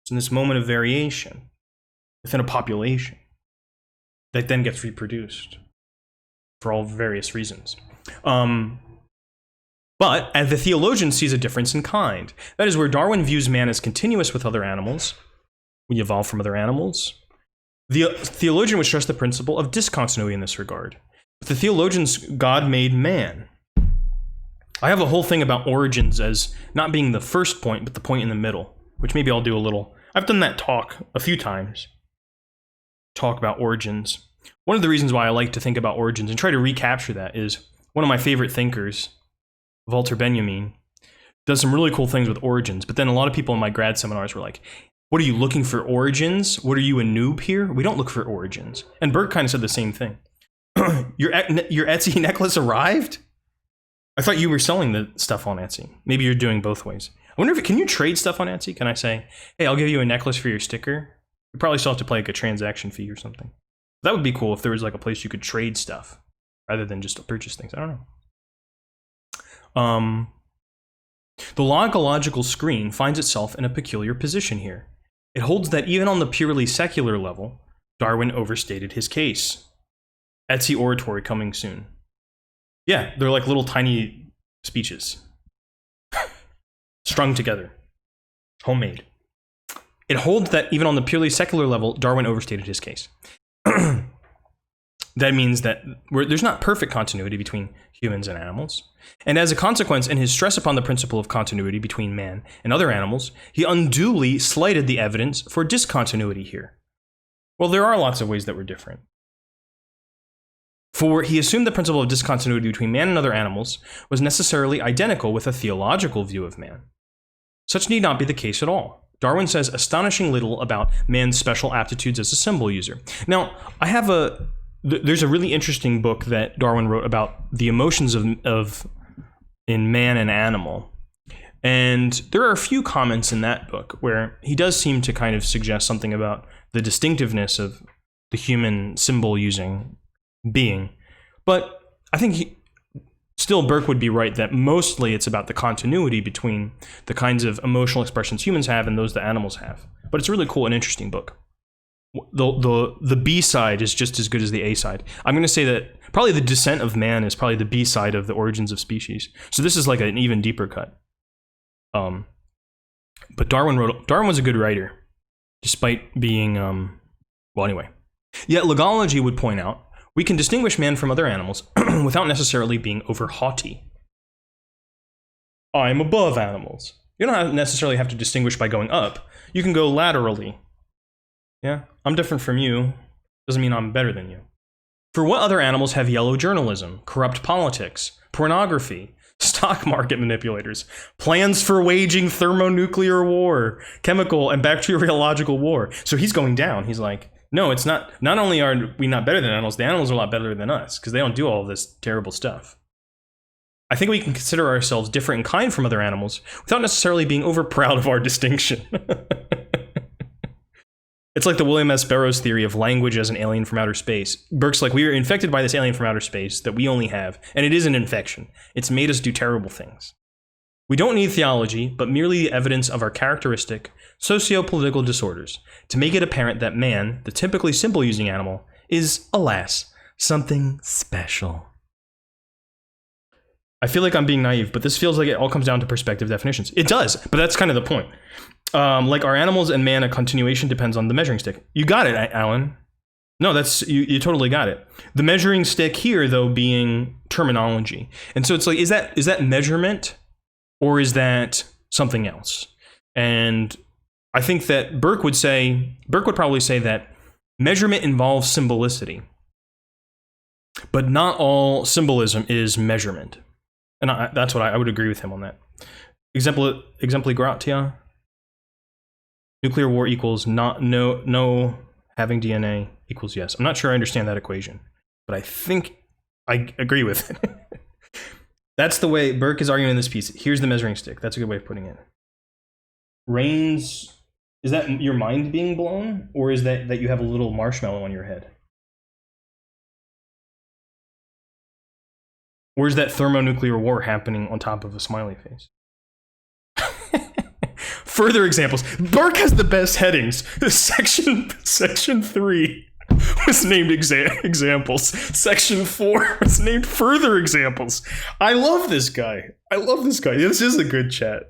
[SPEAKER 1] It's in this moment of variation within a population that then gets reproduced for all various reasons. But as the theologian sees a difference in kind, that is where Darwin views man as continuous with other animals. We evolve from other animals. The theologian would stress the principle of discontinuity in this regard. But the theologian's God made man. I have a whole thing about origins as not being the first point, but the point in the middle, which maybe I'll do a little. I've done that talk a few times. Talk about origins. One of the reasons why I like to think about origins and try to recapture that is one of my favorite thinkers, Walter Benjamin, does some really cool things with origins. But then a lot of people in my grad seminars were like, what are you looking for origins? What are you, a noob here? We don't look for origins. And Burke kind of said the same thing. Your Etsy necklace arrived? I thought you were selling the stuff on Etsy. Maybe you're doing both ways. I wonder if, can you trade stuff on Etsy? Can I say, hey, I'll give you a necklace for your sticker? You probably still have to pay like a transaction fee or something. That would be cool if there was like a place you could trade stuff rather than just purchase things. I don't know. The logological screen finds itself in a peculiar position here. It holds that even on the purely secular level, Darwin overstated his case. Etsy oratory coming soon. Yeah, they're like little tiny speeches. Strung together. Homemade. It holds that even on the purely secular level, Darwin overstated his case. That means that there's not perfect continuity between humans and animals. And as a consequence, in his stress upon the principle of continuity between man and other animals, he unduly slighted the evidence for discontinuity here. Well, there are lots of ways that we're different. For he assumed the principle of discontinuity between man and other animals was necessarily identical with a theological view of man. Such need not be the case at all. Darwin says astonishing little about man's special aptitudes as a symbol user. Now, there's a really interesting book that Darwin wrote about the emotions of in man and animal. And there are a few comments in that book where he does seem to kind of suggest something about the distinctiveness of the human symbol using being. But I think still Burke would be right that mostly it's about the continuity between the kinds of emotional expressions humans have and those that animals have. But it's a really cool and interesting book. The B side is just as good as the A side. I'm going to say that probably the Descent of Man is probably the B side of the Origins of Species. So this is like an even deeper cut. But Darwin was a good writer. despite being, well, anyway. Yet logology would point out, we can distinguish man from other animals without necessarily being over haughty. I'm above animals. You don't necessarily have to distinguish by going up. You can go laterally. Yeah, I'm different from you. Doesn't mean I'm better than you. For what other animals have yellow journalism, corrupt politics, pornography, stock market manipulators, plans for waging thermonuclear war, chemical and bacteriological war? So he's going down. He's like, no, it's not. Not only are we not better than animals, the animals are a lot better than us because they don't do all of this terrible stuff. I think we can consider ourselves different in kind from other animals without necessarily being over proud of our distinction. It's like the William S. Burroughs theory of language as an alien from outer space. Burke's like, we are infected by this alien from outer space that we only have, and it is an infection. It's made us do terrible things. We don't need theology, but merely the evidence of our characteristic socio-political disorders to make it apparent that man, the typically simple-using animal, is, alas, something special. I feel like I'm being naive, but this feels like it all comes down to perspective definitions. It does, but that's kind of the point. Like our animals and man, a continuation depends on the measuring stick. You got it, Alan. No, that's you totally got it. The measuring stick here, though, being terminology. And so it's like, is that measurement or is that something else? And I think that Burke would probably say that measurement involves symbolicity, but not all symbolism is measurement. And that's what I would agree with him on that. Exempli gratia. Nuclear war equals no having DNA equals yes. I'm not sure I understand that equation, but I think I agree with it. That's the way Burke is arguing in this piece. Here's the measuring stick. That's a good way of putting it. Rains, is that your mind being blown? Or is that you have a little marshmallow on your head? Or is that thermonuclear war happening on top of a smiley face? Further examples. Burke has the best headings. Section 3 was named examples. Section 4 was named further examples. I love this guy. This is a good chat.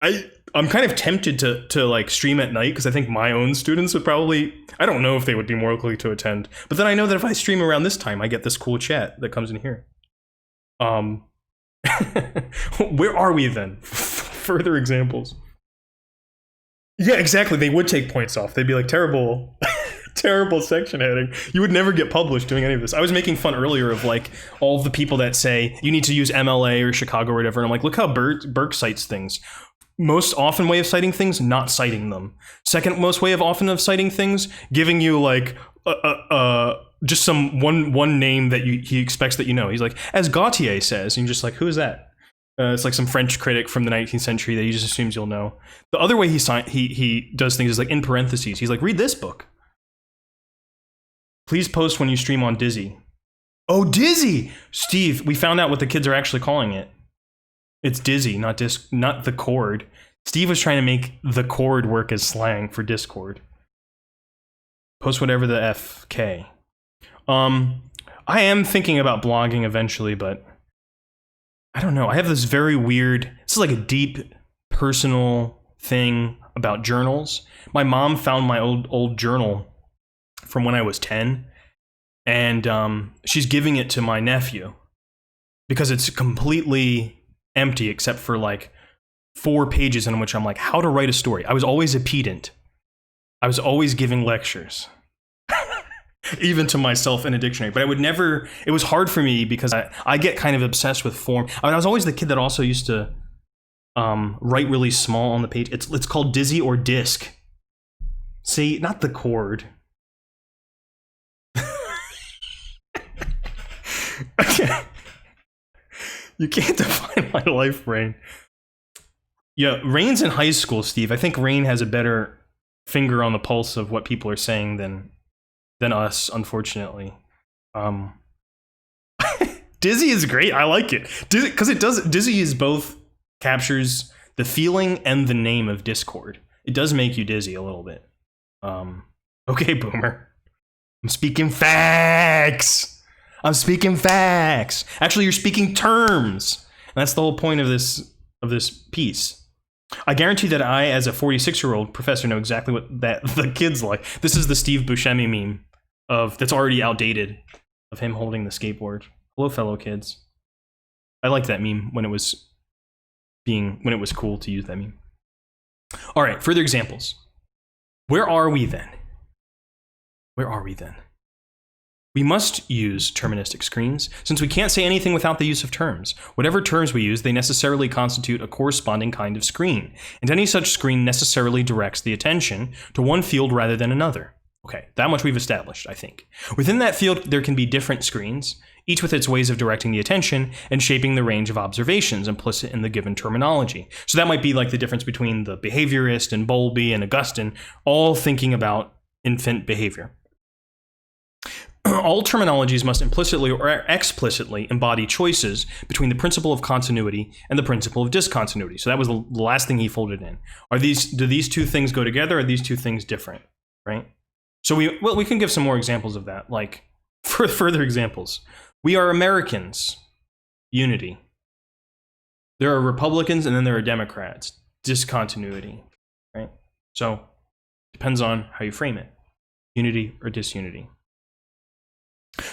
[SPEAKER 1] I'm kind of tempted to like stream at night because I think my own students would probably, I don't know if they would be more likely to attend, but then I know that if I stream around this time, I get this cool chat that comes in here. Where are we then? Further examples. Yeah, exactly. They would take points off. They'd be like, terrible section heading. You would never get published doing any of this. I was making fun earlier of like all the people that say you need to use MLA or Chicago or whatever. And I'm like, look how Burke cites things. Most often way of citing things, not citing them. Second most way of often of citing things, giving you like just some one name that he expects that you know. He's like, as Gautier says, and you're just like, who is that? It's like some French critic from the 19th century that he just assumes you'll know. The other way he does things is like in parentheses. He's like, read this book. Please post when you stream on Dizzy. Oh, Dizzy! Steve, we found out what the kids are actually calling it. It's Dizzy, not the chord. Steve was trying to make the chord work as slang for Discord. Post whatever the FK. I am thinking about blogging eventually, but I don't know. I have this very weird, this is like a deep personal thing about journals. My mom found my old journal from when I was 10, and she's giving it to my nephew because it's completely empty except for like 4 pages in which I'm like, how to write a story. I was always a pedant. I was always giving lectures. Even to myself in a dictionary. But I would never, it was hard for me because I get kind of obsessed with form. I mean, I was always the kid that also used to write really small on the page. It's called Dizzy or Disc. See, not the chord. You can't define my life, Rain. Yeah, Rain's in high school, Steve. I think Rain has a better finger on the pulse of what people are saying than us, unfortunately. Dizzy is great. I like it. Because Dizzy is both captures the feeling and the name of Discord. It does make you dizzy a little bit. Okay, Boomer. I'm speaking facts. Actually, you're speaking terms. And that's the whole point of this piece. I guarantee that I, as a 46-year-old professor, know exactly what that the kids like. This is the Steve Buscemi meme that's already outdated, of him holding the skateboard. Hello, fellow kids. I liked that meme when it was cool to use that meme. All right, further examples. Where are we then? We must use terministic screens, since we can't say anything without the use of terms. Whatever terms we use, they necessarily constitute a corresponding kind of screen, and any such screen necessarily directs the attention to one field rather than another. Okay, that much we've established, I think. Within that field, there can be different screens, each with its ways of directing the attention and shaping the range of observations implicit in the given terminology. So that might be like the difference between the behaviorist and Bowlby and Augustine, all thinking about infant behavior. All terminologies must implicitly or explicitly embody choices between the principle of continuity and the principle of discontinuity. So that was the last thing he folded in. Do these two things go together, or are these two things different, right? So we can give some more examples of that, like for further examples. We are Americans, unity. There are Republicans and then there are Democrats, discontinuity, right? So depends on how you frame it, unity or disunity.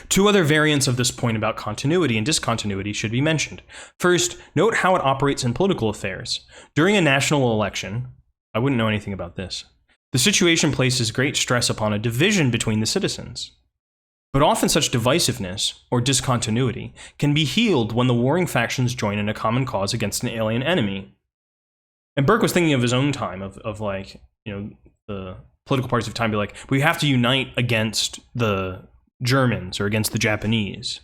[SPEAKER 1] Two other variants of this point about continuity and discontinuity should be mentioned. First, note how it operates in political affairs. During a national election, I wouldn't know anything about this, the situation places great stress upon a division between the citizens. But often such divisiveness, or discontinuity, can be healed when the warring factions join in a common cause against an alien enemy. And Burke was thinking of his own time, of like, the political parties of time be like, we have to unite against the Germans or against the Japanese.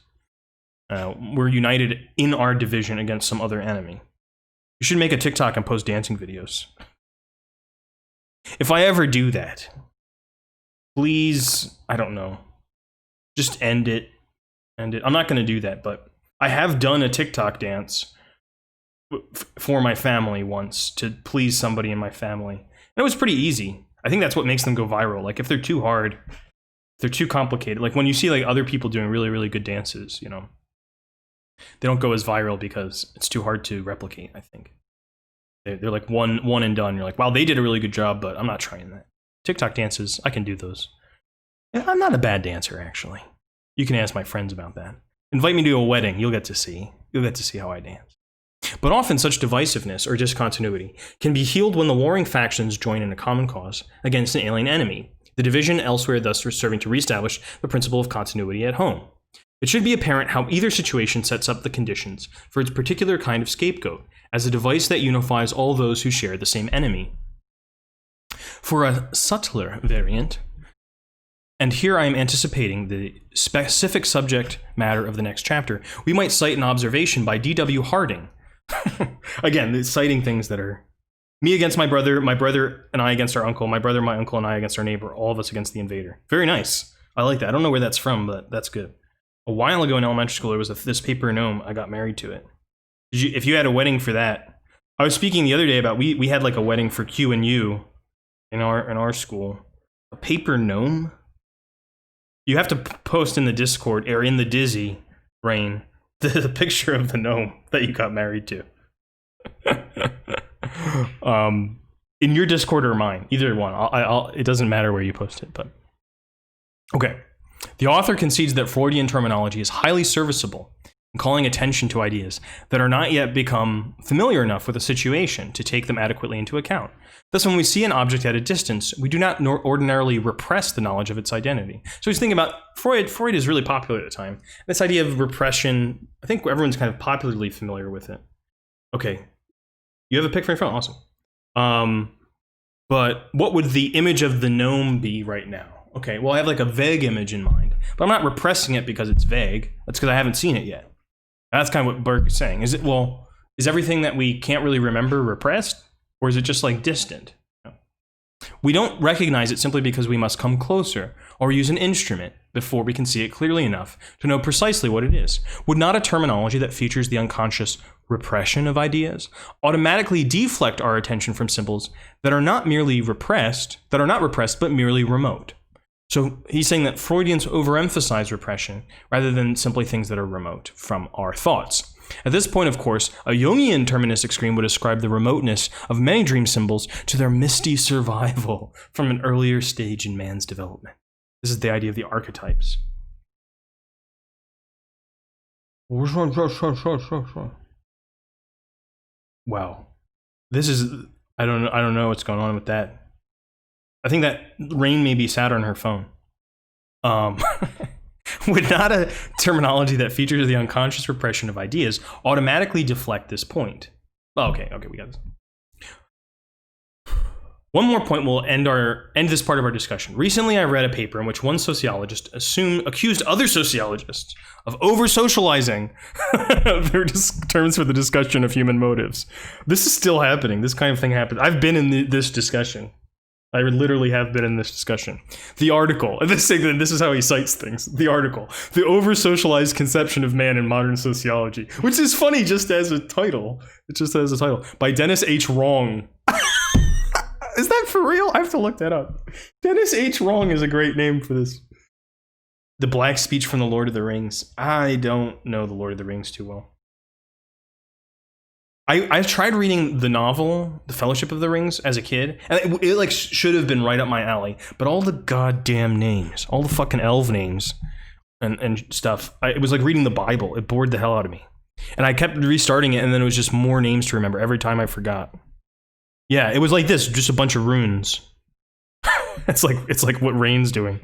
[SPEAKER 1] We're united in our division against some other enemy. You should make a TikTok and post dancing videos. If I ever do that, please, I don't know, just end it. I'm not going to do that, but I have done a TikTok dance for my family once to please somebody in my family. And it was pretty easy. I think that's what makes them go viral. Like if they're too hard, they're too complicated. Like when you see like other people doing really, really good dances, they don't go as viral because it's too hard to replicate, I think. They're like one and done. You're like, wow, they did a really good job, but I'm not trying that. TikTok dances, I can do those. I'm not a bad dancer, actually. You can ask my friends about that. Invite me to a wedding, you'll get to see how I dance. But often such divisiveness or discontinuity can be healed when the warring factions join in a common cause against an alien enemy, the division elsewhere thus serving to reestablish the principle of continuity at home. It should be apparent how either situation sets up the conditions for its particular kind of scapegoat, as a device that unifies all those who share the same enemy. For a subtler variant, and here I am anticipating the specific subject matter of the next chapter, we might cite an observation by D.W. Harding. Again, citing things that are me against my brother and I against our uncle, my brother, my uncle, and I against our neighbor, all of us against the invader. Very nice. I like that. I don't know where that's from, but that's good. A while ago in elementary school, there was this paper gnome. I got married to it. If you had a wedding for that, I was speaking the other day about we had like a wedding for Q and U in our school. A paper gnome. You have to post in the Discord or in the Dizzy brain the picture of the gnome that you got married to. In your Discord or mine, either one. It doesn't matter where you post it, but okay. The author concedes that Freudian terminology is highly serviceable in calling attention to ideas that are not yet become familiar enough with a situation to take them adequately into account. Thus, when we see an object at a distance, we do not ordinarily repress the knowledge of its identity. So he's thinking about Freud. Freud is really popular at the time. This idea of repression, I think everyone's kind of popularly familiar with it. Okay, you have a pic for your phone? Awesome. But what would the image of the gnome be right now? Okay, well, I have like a vague image in mind, but I'm not repressing it because it's vague. That's because I haven't seen it yet. That's kind of what Burke is saying. Is everything that we can't really remember repressed? Or is it just like distant? No. We don't recognize it simply because we must come closer or use an instrument before we can see it clearly enough to know precisely what it is. Would not a terminology that features the unconscious repression of ideas automatically deflect our attention from symbols that are not repressed, but merely remote? So he's saying that Freudians overemphasize repression rather than simply things that are remote from our thoughts. At this point, of course, a Jungian terministic scream would ascribe the remoteness of many dream symbols to their misty survival from an earlier stage in man's development. This is the idea of the archetypes. Wow. This is, I don't know what's going on with that. I think that Rain may be sad on her phone. Would not a terminology that features the unconscious repression of ideas automatically deflect this point? Oh, okay, we got this. One more point will end this part of our discussion. Recently, I read a paper in which one sociologist accused other sociologists of over-socializing their terms for the discussion of human motives. This is still happening. This kind of thing happens. I've been in this discussion. I literally have been in this discussion. The article, and this is how he cites things. The article, the over-socialized conception of man in modern sociology, which is funny just as a title. It just has a title by Dennis H. Wrong. Is that for real? I have to look that up. Dennis H. Wrong is a great name for this. The Black Speech from the Lord of the Rings. I don't know the Lord of the Rings too well. I tried reading the novel, The Fellowship of the Rings, as a kid, and it like should have been right up my alley. But all the goddamn names, all the fucking elf names, and stuff. It was like reading the Bible. It bored the hell out of me, and I kept restarting it, and then it was just more names to remember every time I forgot. Yeah, it was like this, just a bunch of runes. It's like what Rain's doing.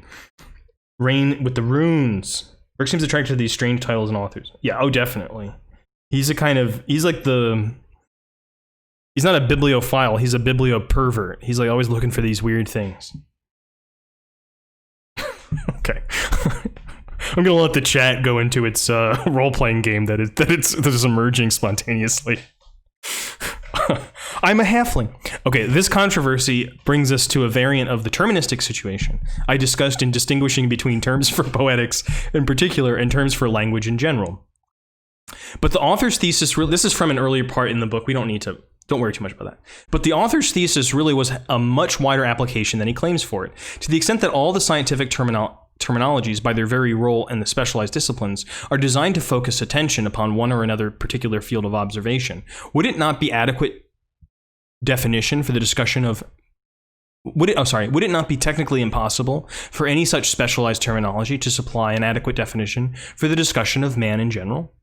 [SPEAKER 1] Rain with the runes. Burke seems attracted to these strange titles and authors. Yeah, oh, definitely. He's not a bibliophile, he's a bibliopervert. He's like always looking for these weird things. Okay. I'm gonna let the chat go into its role-playing game that is emerging spontaneously. I'm a halfling. Okay, this controversy brings us to a variant of the terministic situation I discussed in distinguishing between terms for poetics in particular and terms for language in general. But the author's thesis, this is from an earlier part in the book, don't worry too much about that. But the author's thesis really was a much wider application than he claims for it, to the extent that all the scientific terminologies, by their very role and the specialized disciplines, are designed to focus attention upon one or another particular field of observation. Would it not be adequate definition for the discussion of would it not be technically impossible for any such specialized terminology to supply an adequate definition for the discussion of man in general?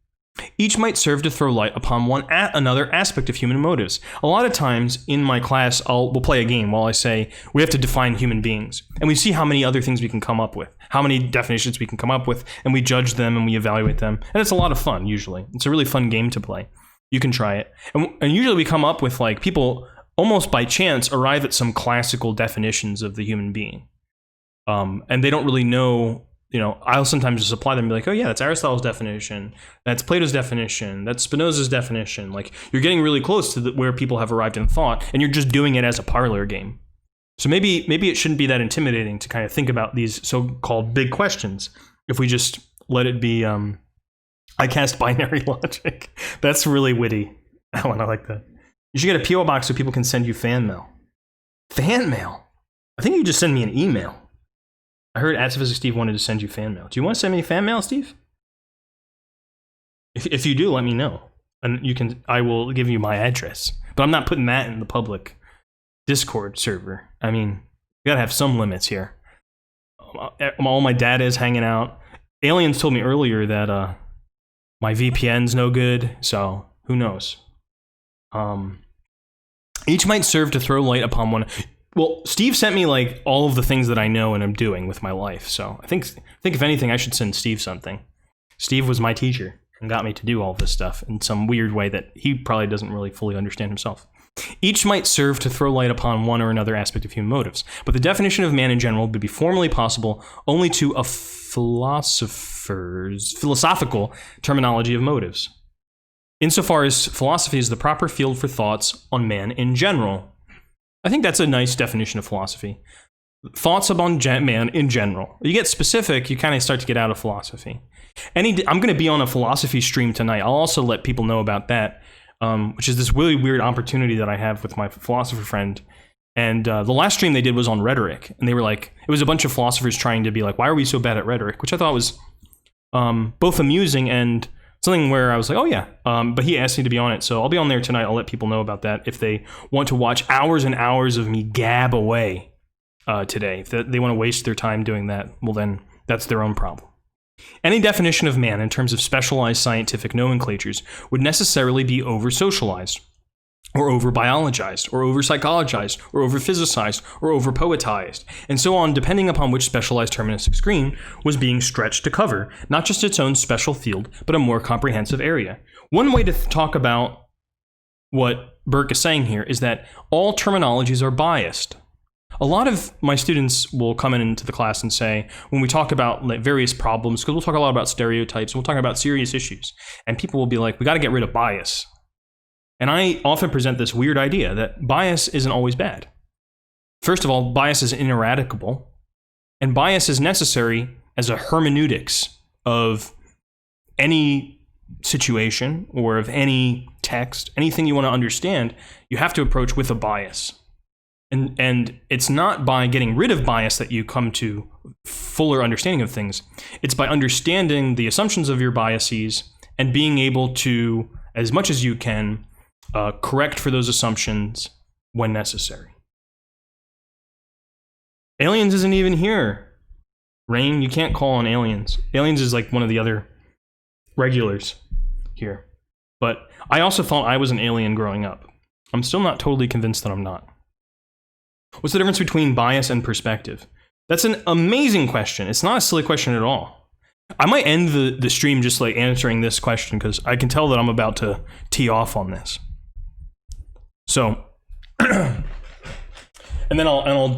[SPEAKER 1] Each might serve to throw light upon another aspect of human motives. A lot of times in my class, we'll play a game while I say we have to define human beings, and we see how many other things we can come up with, how many definitions we can come up with, and we judge them and we evaluate them, and it's a lot of fun. Usually, it's a really fun game to play. You can try it, and usually we come up with like people almost by chance arrive at some classical definitions of the human being, and they don't really know. You know, I'll sometimes just apply them and be like, oh yeah, that's Aristotle's definition, that's Plato's definition, that's Spinoza's definition. Like, you're getting really close to where people have arrived in thought, and you're just doing it as a parlor game. So maybe it shouldn't be that intimidating to kind of think about these so-called big questions if we just let it be, I cast binary logic. That's really witty, Alan, I like that. You should get a P.O. box so people can send you fan mail. Fan mail? I think you just send me an email. I heard Astrophysics Steve wanted to send you fan mail. Do you want to send me fan mail, Steve? If you do, let me know, and I will give you my address. But I'm not putting that in the public Discord server. I mean, you gotta have some limits here. All my data is hanging out. Aliens told me earlier that my VPN's no good, so who knows? Each might serve to throw light upon one. Well, Steve sent me like all of the things that I know and I'm doing with my life. So I think if anything, I should send Steve something. Steve was my teacher and got me to do all this stuff in some weird way that he probably doesn't really fully understand himself. Each might serve to throw light upon one or another aspect of human motives, but the definition of man in general would be formally possible only to a philosophical terminology of motives. Insofar as philosophy is the proper field for thoughts on man in general. I think that's a nice definition of philosophy. Thoughts about man in general. You get specific, you kind of start to get out of philosophy. I'm going to be on a philosophy stream tonight. I'll also let people know about that, which is this really weird opportunity that I have with my philosopher friend. And the last stream they did was on rhetoric. And they were like, it was a bunch of philosophers trying to be like, why are we so bad at rhetoric? Which I thought was both amusing and something where I was like, oh yeah, but he asked me to be on it, so I'll be on there tonight. I'll let people know about that if they want to watch hours and hours of me gab away today. If they want to waste their time doing that, well then that's their own problem. Any definition of man in terms of specialized scientific nomenclatures would necessarily be over-socialized, or over-biologized, or over-psychologized, or over-physicized, or over-poetized, and so on, depending upon which specialized terministic screen was being stretched to cover not just its own special field, but a more comprehensive area. One way to talk about what Burke is saying here is that all terminologies are biased. A lot of my students will come into the class and say, when we talk about various problems, because we'll talk a lot about stereotypes, we'll talk about serious issues, and people will be like, we got to get rid of bias. And I often present this weird idea that bias isn't always bad. First of all, bias is ineradicable, and bias is necessary as a hermeneutics of any situation or of any text, anything you want to understand, you have to approach with a bias. And it's not by getting rid of bias that you come to fuller understanding of things. It's by understanding the assumptions of your biases and being able to, as much as you can, correct for those assumptions when necessary. Aliens isn't even here. Rain, you can't call on aliens. Aliens is like one of the other regulars here. But I also thought I was an alien growing up. I'm still not totally convinced that I'm not. What's the difference between bias and perspective? That's an amazing question. It's not a silly question at all. I might end the stream just like answering this question because I can tell that I'm about to tee off on this. So, and then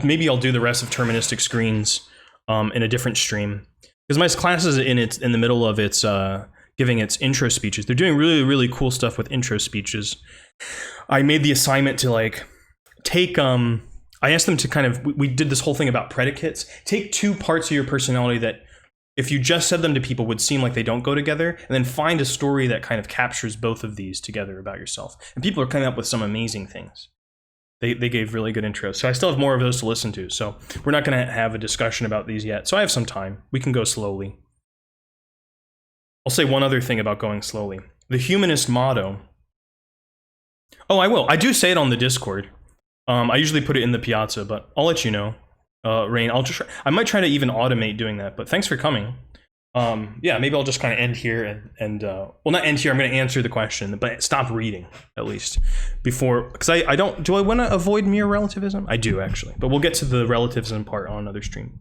[SPEAKER 1] maybe I'll do the rest of terministic screens in a different stream because my class is in the middle of its giving its intro speeches. They're doing really, really cool stuff with intro speeches. I made the assignment to like take I asked them to kind of, we did this whole thing about predicates. Take two parts of your personality that, if you just said them to people, would seem like they don't go together, and then find a story that kind of captures both of these together about yourself. And people are coming up with some amazing things. They gave really good intros. So I still have more of those to listen to. So we're not going to have a discussion about these yet. So I have some time. We can go slowly. I'll say one other thing about going slowly. The humanist motto. Oh, I will. I do say it on the Discord. I usually put it in the piazza, but I'll let you know. Rain, I might try to even automate doing that, but thanks for coming. Yeah, maybe I'll just kind of end here and well, not end here, I'm going to answer the question, but stop reading, at least, before, because I want to avoid mere relativism? I do, actually, but we'll get to the relativism part on another stream.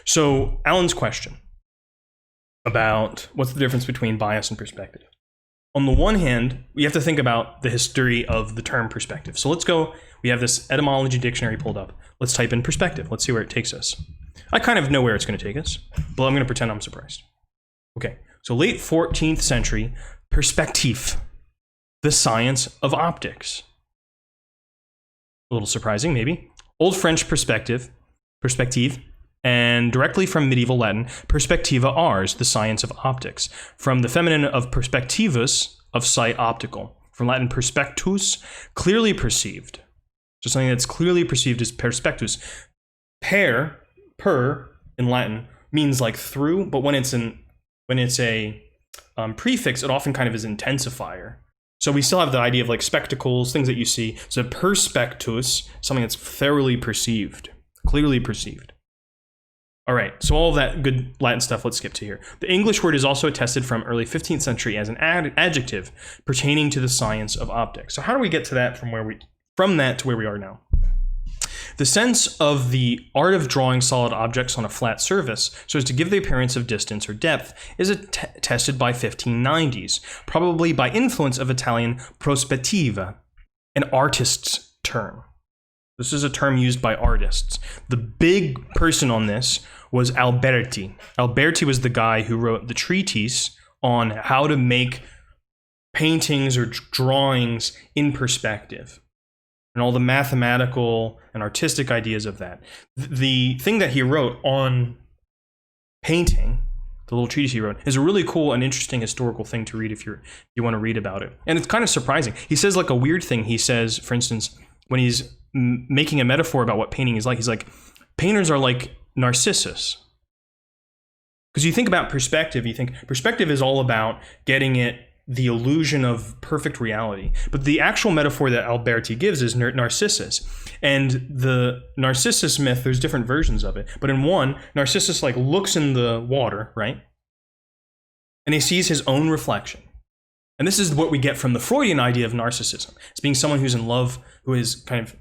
[SPEAKER 1] So, Alan's question about what's the difference between bias and perspective. On the one hand, we have to think about the history of the term perspective. So let's go, we have this etymology dictionary pulled up. Let's type in perspective. Let's see where it takes us. I kind of know where it's going to take us, but I'm going to pretend I'm surprised. Okay, so late 14th century, perspective, the science of optics. A little surprising, maybe. Old French perspective, and directly from medieval Latin, perspectiva ars, the science of optics. From the feminine of perspectivus, of sight, optical. From Latin perspectus, clearly perceived. So something that's clearly perceived is perspectus. Per in Latin means like through, but when it's a prefix, it often kind of is intensifier. So we still have the idea of like spectacles, things that you see. So perspectus, something that's thoroughly perceived, clearly perceived. All right, so all of that good Latin stuff, let's skip to here. The English word is also attested from early 15th century as an adjective pertaining to the science of optics. So how do we get to that from that to where we are now? The sense of the art of drawing solid objects on a flat surface so as to give the appearance of distance or depth is attested by 1590s, probably by influence of Italian prospettiva, an artist's term. This is a term used by artists. The big person on this was Alberti. Alberti was the guy who wrote the treatise on how to make paintings or drawings in perspective and all the mathematical and artistic ideas of that. The thing that he wrote on painting, the little treatise he wrote, is a really cool and interesting historical thing to read if you want to read about it. And it's kind of surprising. He says like a weird thing. He says, for instance, when he's making a metaphor about what painting is like, he's like, painters are like Narcissus. Because you think about perspective, you think perspective is all about getting it the illusion of perfect reality. But the actual metaphor that Alberti gives is Narcissus. And the Narcissus myth, there's different versions of it. But in one, Narcissus like looks in the water, right? And he sees his own reflection. And this is what we get from the Freudian idea of narcissism. It's being someone who's in love, who is kind of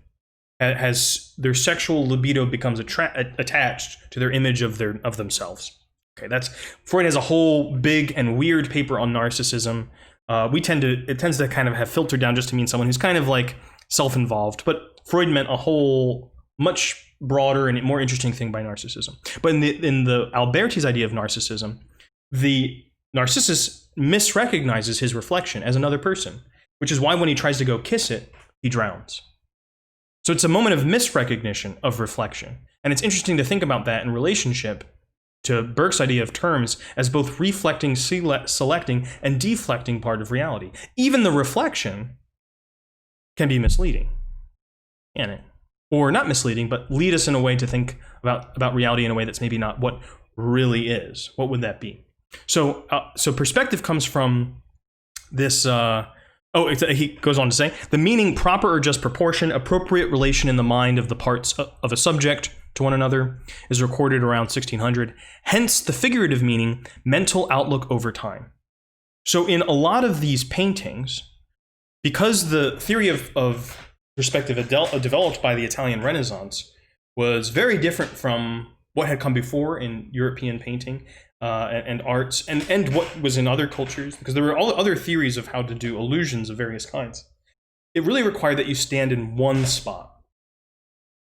[SPEAKER 1] has their sexual libido becomes attached to their image of themselves. Okay, that's Freud has a whole big and weird paper on narcissism. It tends to kind of have filtered down just to mean someone who's kind of like self-involved, but Freud meant a whole much broader and more interesting thing by narcissism. But in the Alberti's idea of narcissism, the Narcissus misrecognizes his reflection as another person, which is why when he tries to go kiss it, he drowns. So it's a moment of misrecognition of reflection. And it's interesting to think about that in relationship to Burke's idea of terms as both reflecting, selecting, and deflecting part of reality. Even the reflection can be misleading, can it? Or not misleading, but lead us in a way to think about reality in a way that's maybe not what really is. What would that be? So perspective comes from this. He goes on to say, the meaning proper or just proportion, appropriate relation in the mind of the parts of a subject to one another is recorded around 1600. Hence the figurative meaning, mental outlook over time. So in a lot of these paintings, because the theory of perspective developed by the Italian Renaissance was very different from what had come before in European painting and arts and what was in other cultures, because there were all other theories of how to do illusions of various kinds. It really required that you stand in one spot,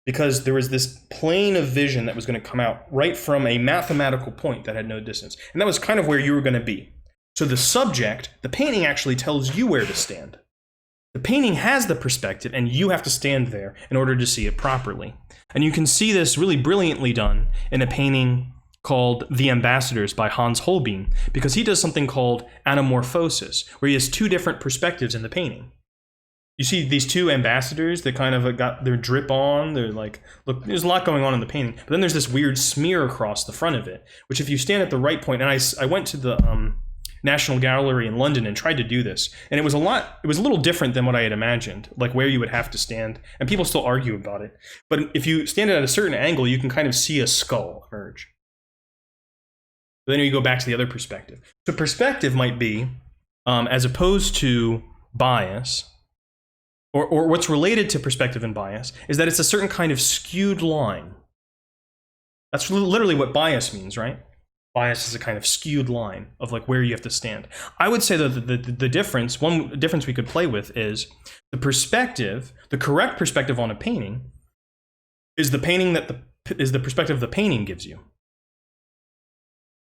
[SPEAKER 1] because there was this plane of vision that was going to come out right from a mathematical point that had no distance. And that was kind of where you were going to be. So the subject, the painting actually tells you where to stand. The painting has the perspective, and you have to stand there in order to see it properly. And you can see this really brilliantly done in a painting called The Ambassadors by Hans Holbein, because he does something called anamorphosis, where he has two different perspectives in the painting. You see these two ambassadors that kind of got their drip on. They're like, look, there's a lot going on in the painting. But then there's this weird smear across the front of it, which if you stand at the right point, and I went to the National Gallery in London and tried to do this, and it was a little different than what I had imagined, like where you would have to stand, and people still argue about it. But if you stand at a certain angle, you can kind of see a skull emerge. But then you go back to the other perspective. So perspective might be, as opposed to bias, or what's related to perspective and bias, is that it's a certain kind of skewed line. That's literally what bias means, right? Bias is a kind of skewed line of like where you have to stand. I would say that the difference, one difference we could play with is the perspective, the correct perspective on a painting is the painting is the perspective the painting gives you.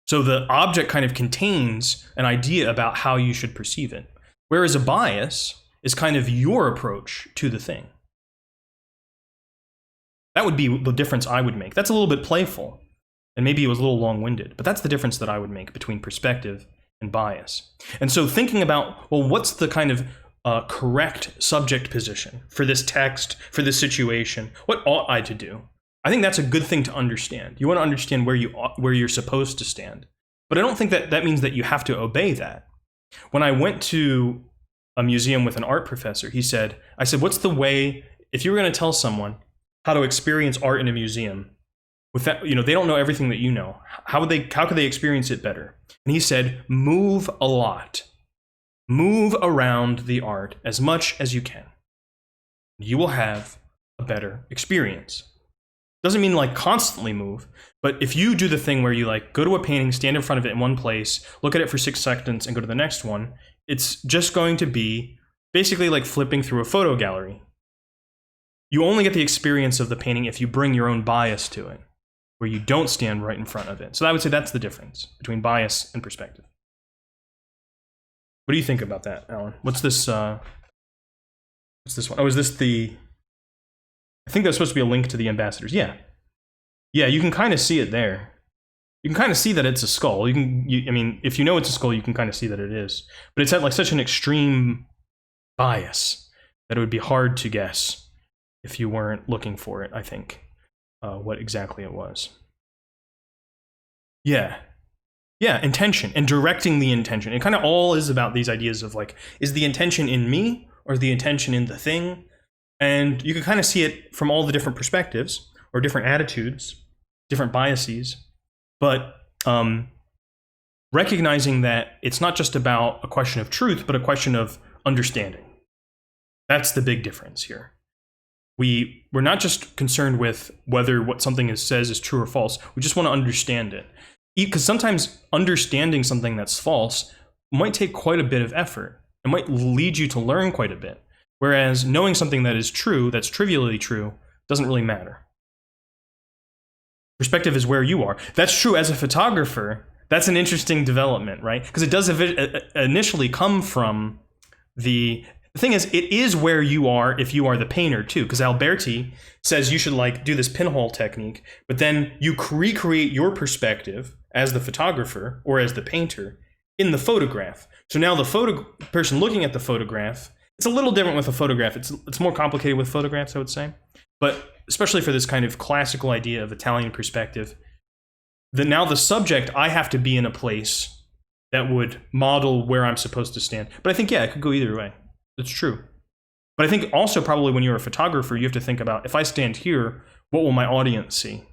[SPEAKER 1] So the object kind of contains an idea about how you should perceive it. Whereas a bias is kind of your approach to the thing. That would be the difference I would make. That's a little bit playful, and maybe it was a little long-winded, but that's the difference that I would make between perspective and bias. And so thinking about, well, what's the kind of correct subject position for this text, for this situation? What ought I to do? I think that's a good thing to understand. You want to understand where you're supposed to stand. But I don't think that means that you have to obey that. When I went to a museum with an art professor, I said, what's the way, if you were going to tell someone how to experience art in a museum, with that, they don't know everything that you know, how could they experience it better? And he said, move a lot. Move around the art as much as you can. You will have a better experience. Doesn't mean like constantly move, but if you do the thing where you like go to a painting, stand in front of it in one place, look at it for 6 seconds and go to the next one, it's just going to be basically like flipping through a photo gallery. You only get the experience of the painting if you bring your own bias to it, where you don't stand right in front of it. So I would say that's the difference between bias and perspective. What do you think about that, Alan? What's this one? Oh, is this I think that's supposed to be a link to the ambassadors. Yeah, you can kind of see it there. You can kind of see that it's a skull. I mean, if you know it's a skull, you can kind of see that it is. But it's at like such an extreme bias that it would be hard to guess if you weren't looking for it, I think, what exactly it was. Yeah. Yeah, intention and directing the intention. It kind of all is about these ideas of like, is the intention in me or is the intention in the thing? And you can kind of see it from all the different perspectives or different attitudes, different biases. But recognizing that it's not just about a question of truth, but a question of understanding. That's the big difference here. We're not just concerned with whether what something says is true or false. We just want to understand it. Because sometimes understanding something that's false might take quite a bit of effort. It might lead you to learn quite a bit. Whereas knowing something that is true, that's trivially true, doesn't really matter. Perspective is where you are. That's true as a photographer. That's an interesting development, right? Because it does initially come from the thing is, it is where you are if you are the painter too, because Alberti says you should like do this pinhole technique, but then you recreate your perspective as the photographer or as the painter in the photograph. So now the person looking at the photograph, it's a little different with a photograph. It's more complicated with photographs, I would say. But especially for this kind of classical idea of Italian perspective, that now the subject, I have to be in a place that would model where I'm supposed to stand. But I think, yeah, it could go either way. It's true. But I think also probably when you're a photographer, you have to think about, if I stand here, what will my audience see?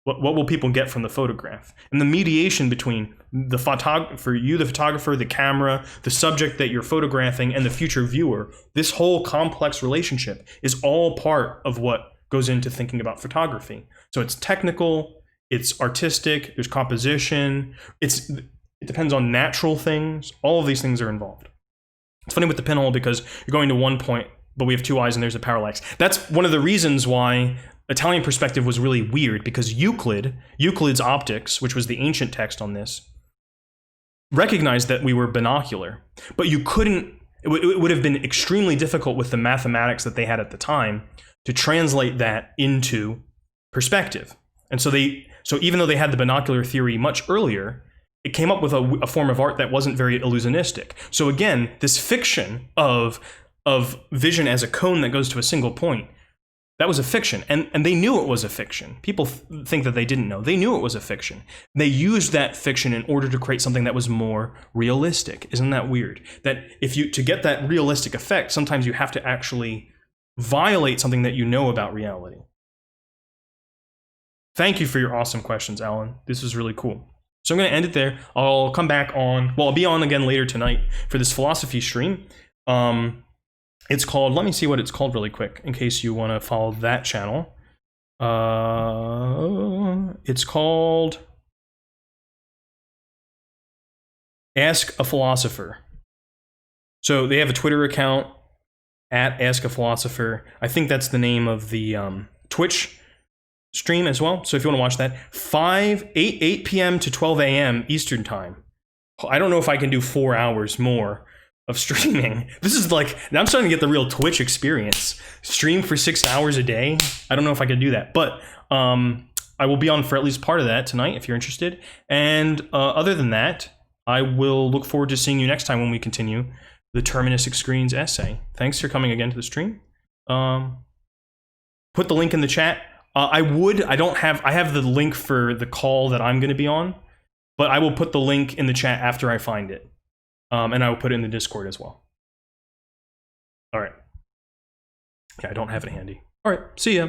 [SPEAKER 1] What will people get from the photograph? And the mediation between the photographer, you, the photographer, the camera, the subject that you're photographing, and the future viewer, this whole complex relationship is all part of what goes into thinking about photography. So it's technical, it's artistic, there's composition, it depends on natural things. All of these things are involved. It's funny with the pinhole because you're going to one point, but we have two eyes and there's a parallax. That's one of the reasons why Italian perspective was really weird, because Euclid's Optics, which was the ancient text on this, recognized that we were binocular. But you couldn't, it would have been extremely difficult with the mathematics that they had at the time to translate that into perspective. And so even though they had the binocular theory much earlier, it came up with a form of art that wasn't very illusionistic. So again, this fiction of vision as a cone that goes to a single point, that was a fiction. And they knew it was a fiction. People think that they didn't know. They knew it was a fiction. They used that fiction in order to create something that was more realistic. Isn't that weird? That to get that realistic effect, sometimes you have to actually violate something that you know about reality. Thank you for your awesome questions, Alan. This was really cool. So I'm going to end it there. I'll come back on, well, I'll be on again later tonight for this philosophy stream. It's called, let me see what it's called really quick, in case you want to follow that channel. It's called Ask a Philosopher. So they have a Twitter account, @AskAPhilosopher. I think that's the name of the Twitch stream as well. So if you want to watch that, 8 p.m. to 12 a.m. Eastern time. I don't know if I can do 4 hours more of streaming. This is like, now I'm starting to get the real Twitch experience. Stream for 6 hours a day. I don't know if I can do that, but I will be on for at least part of that tonight if you're interested. And other than that, I will look forward to seeing you next time when we continue the Terministic Screens essay. Thanks for coming again to the stream. Put the link in the chat. I have the link for the call that I'm going to be on, but I will put the link in the chat after I find it. And I will put it in the Discord as well. All right. Yeah, I don't have it handy. All right, see ya.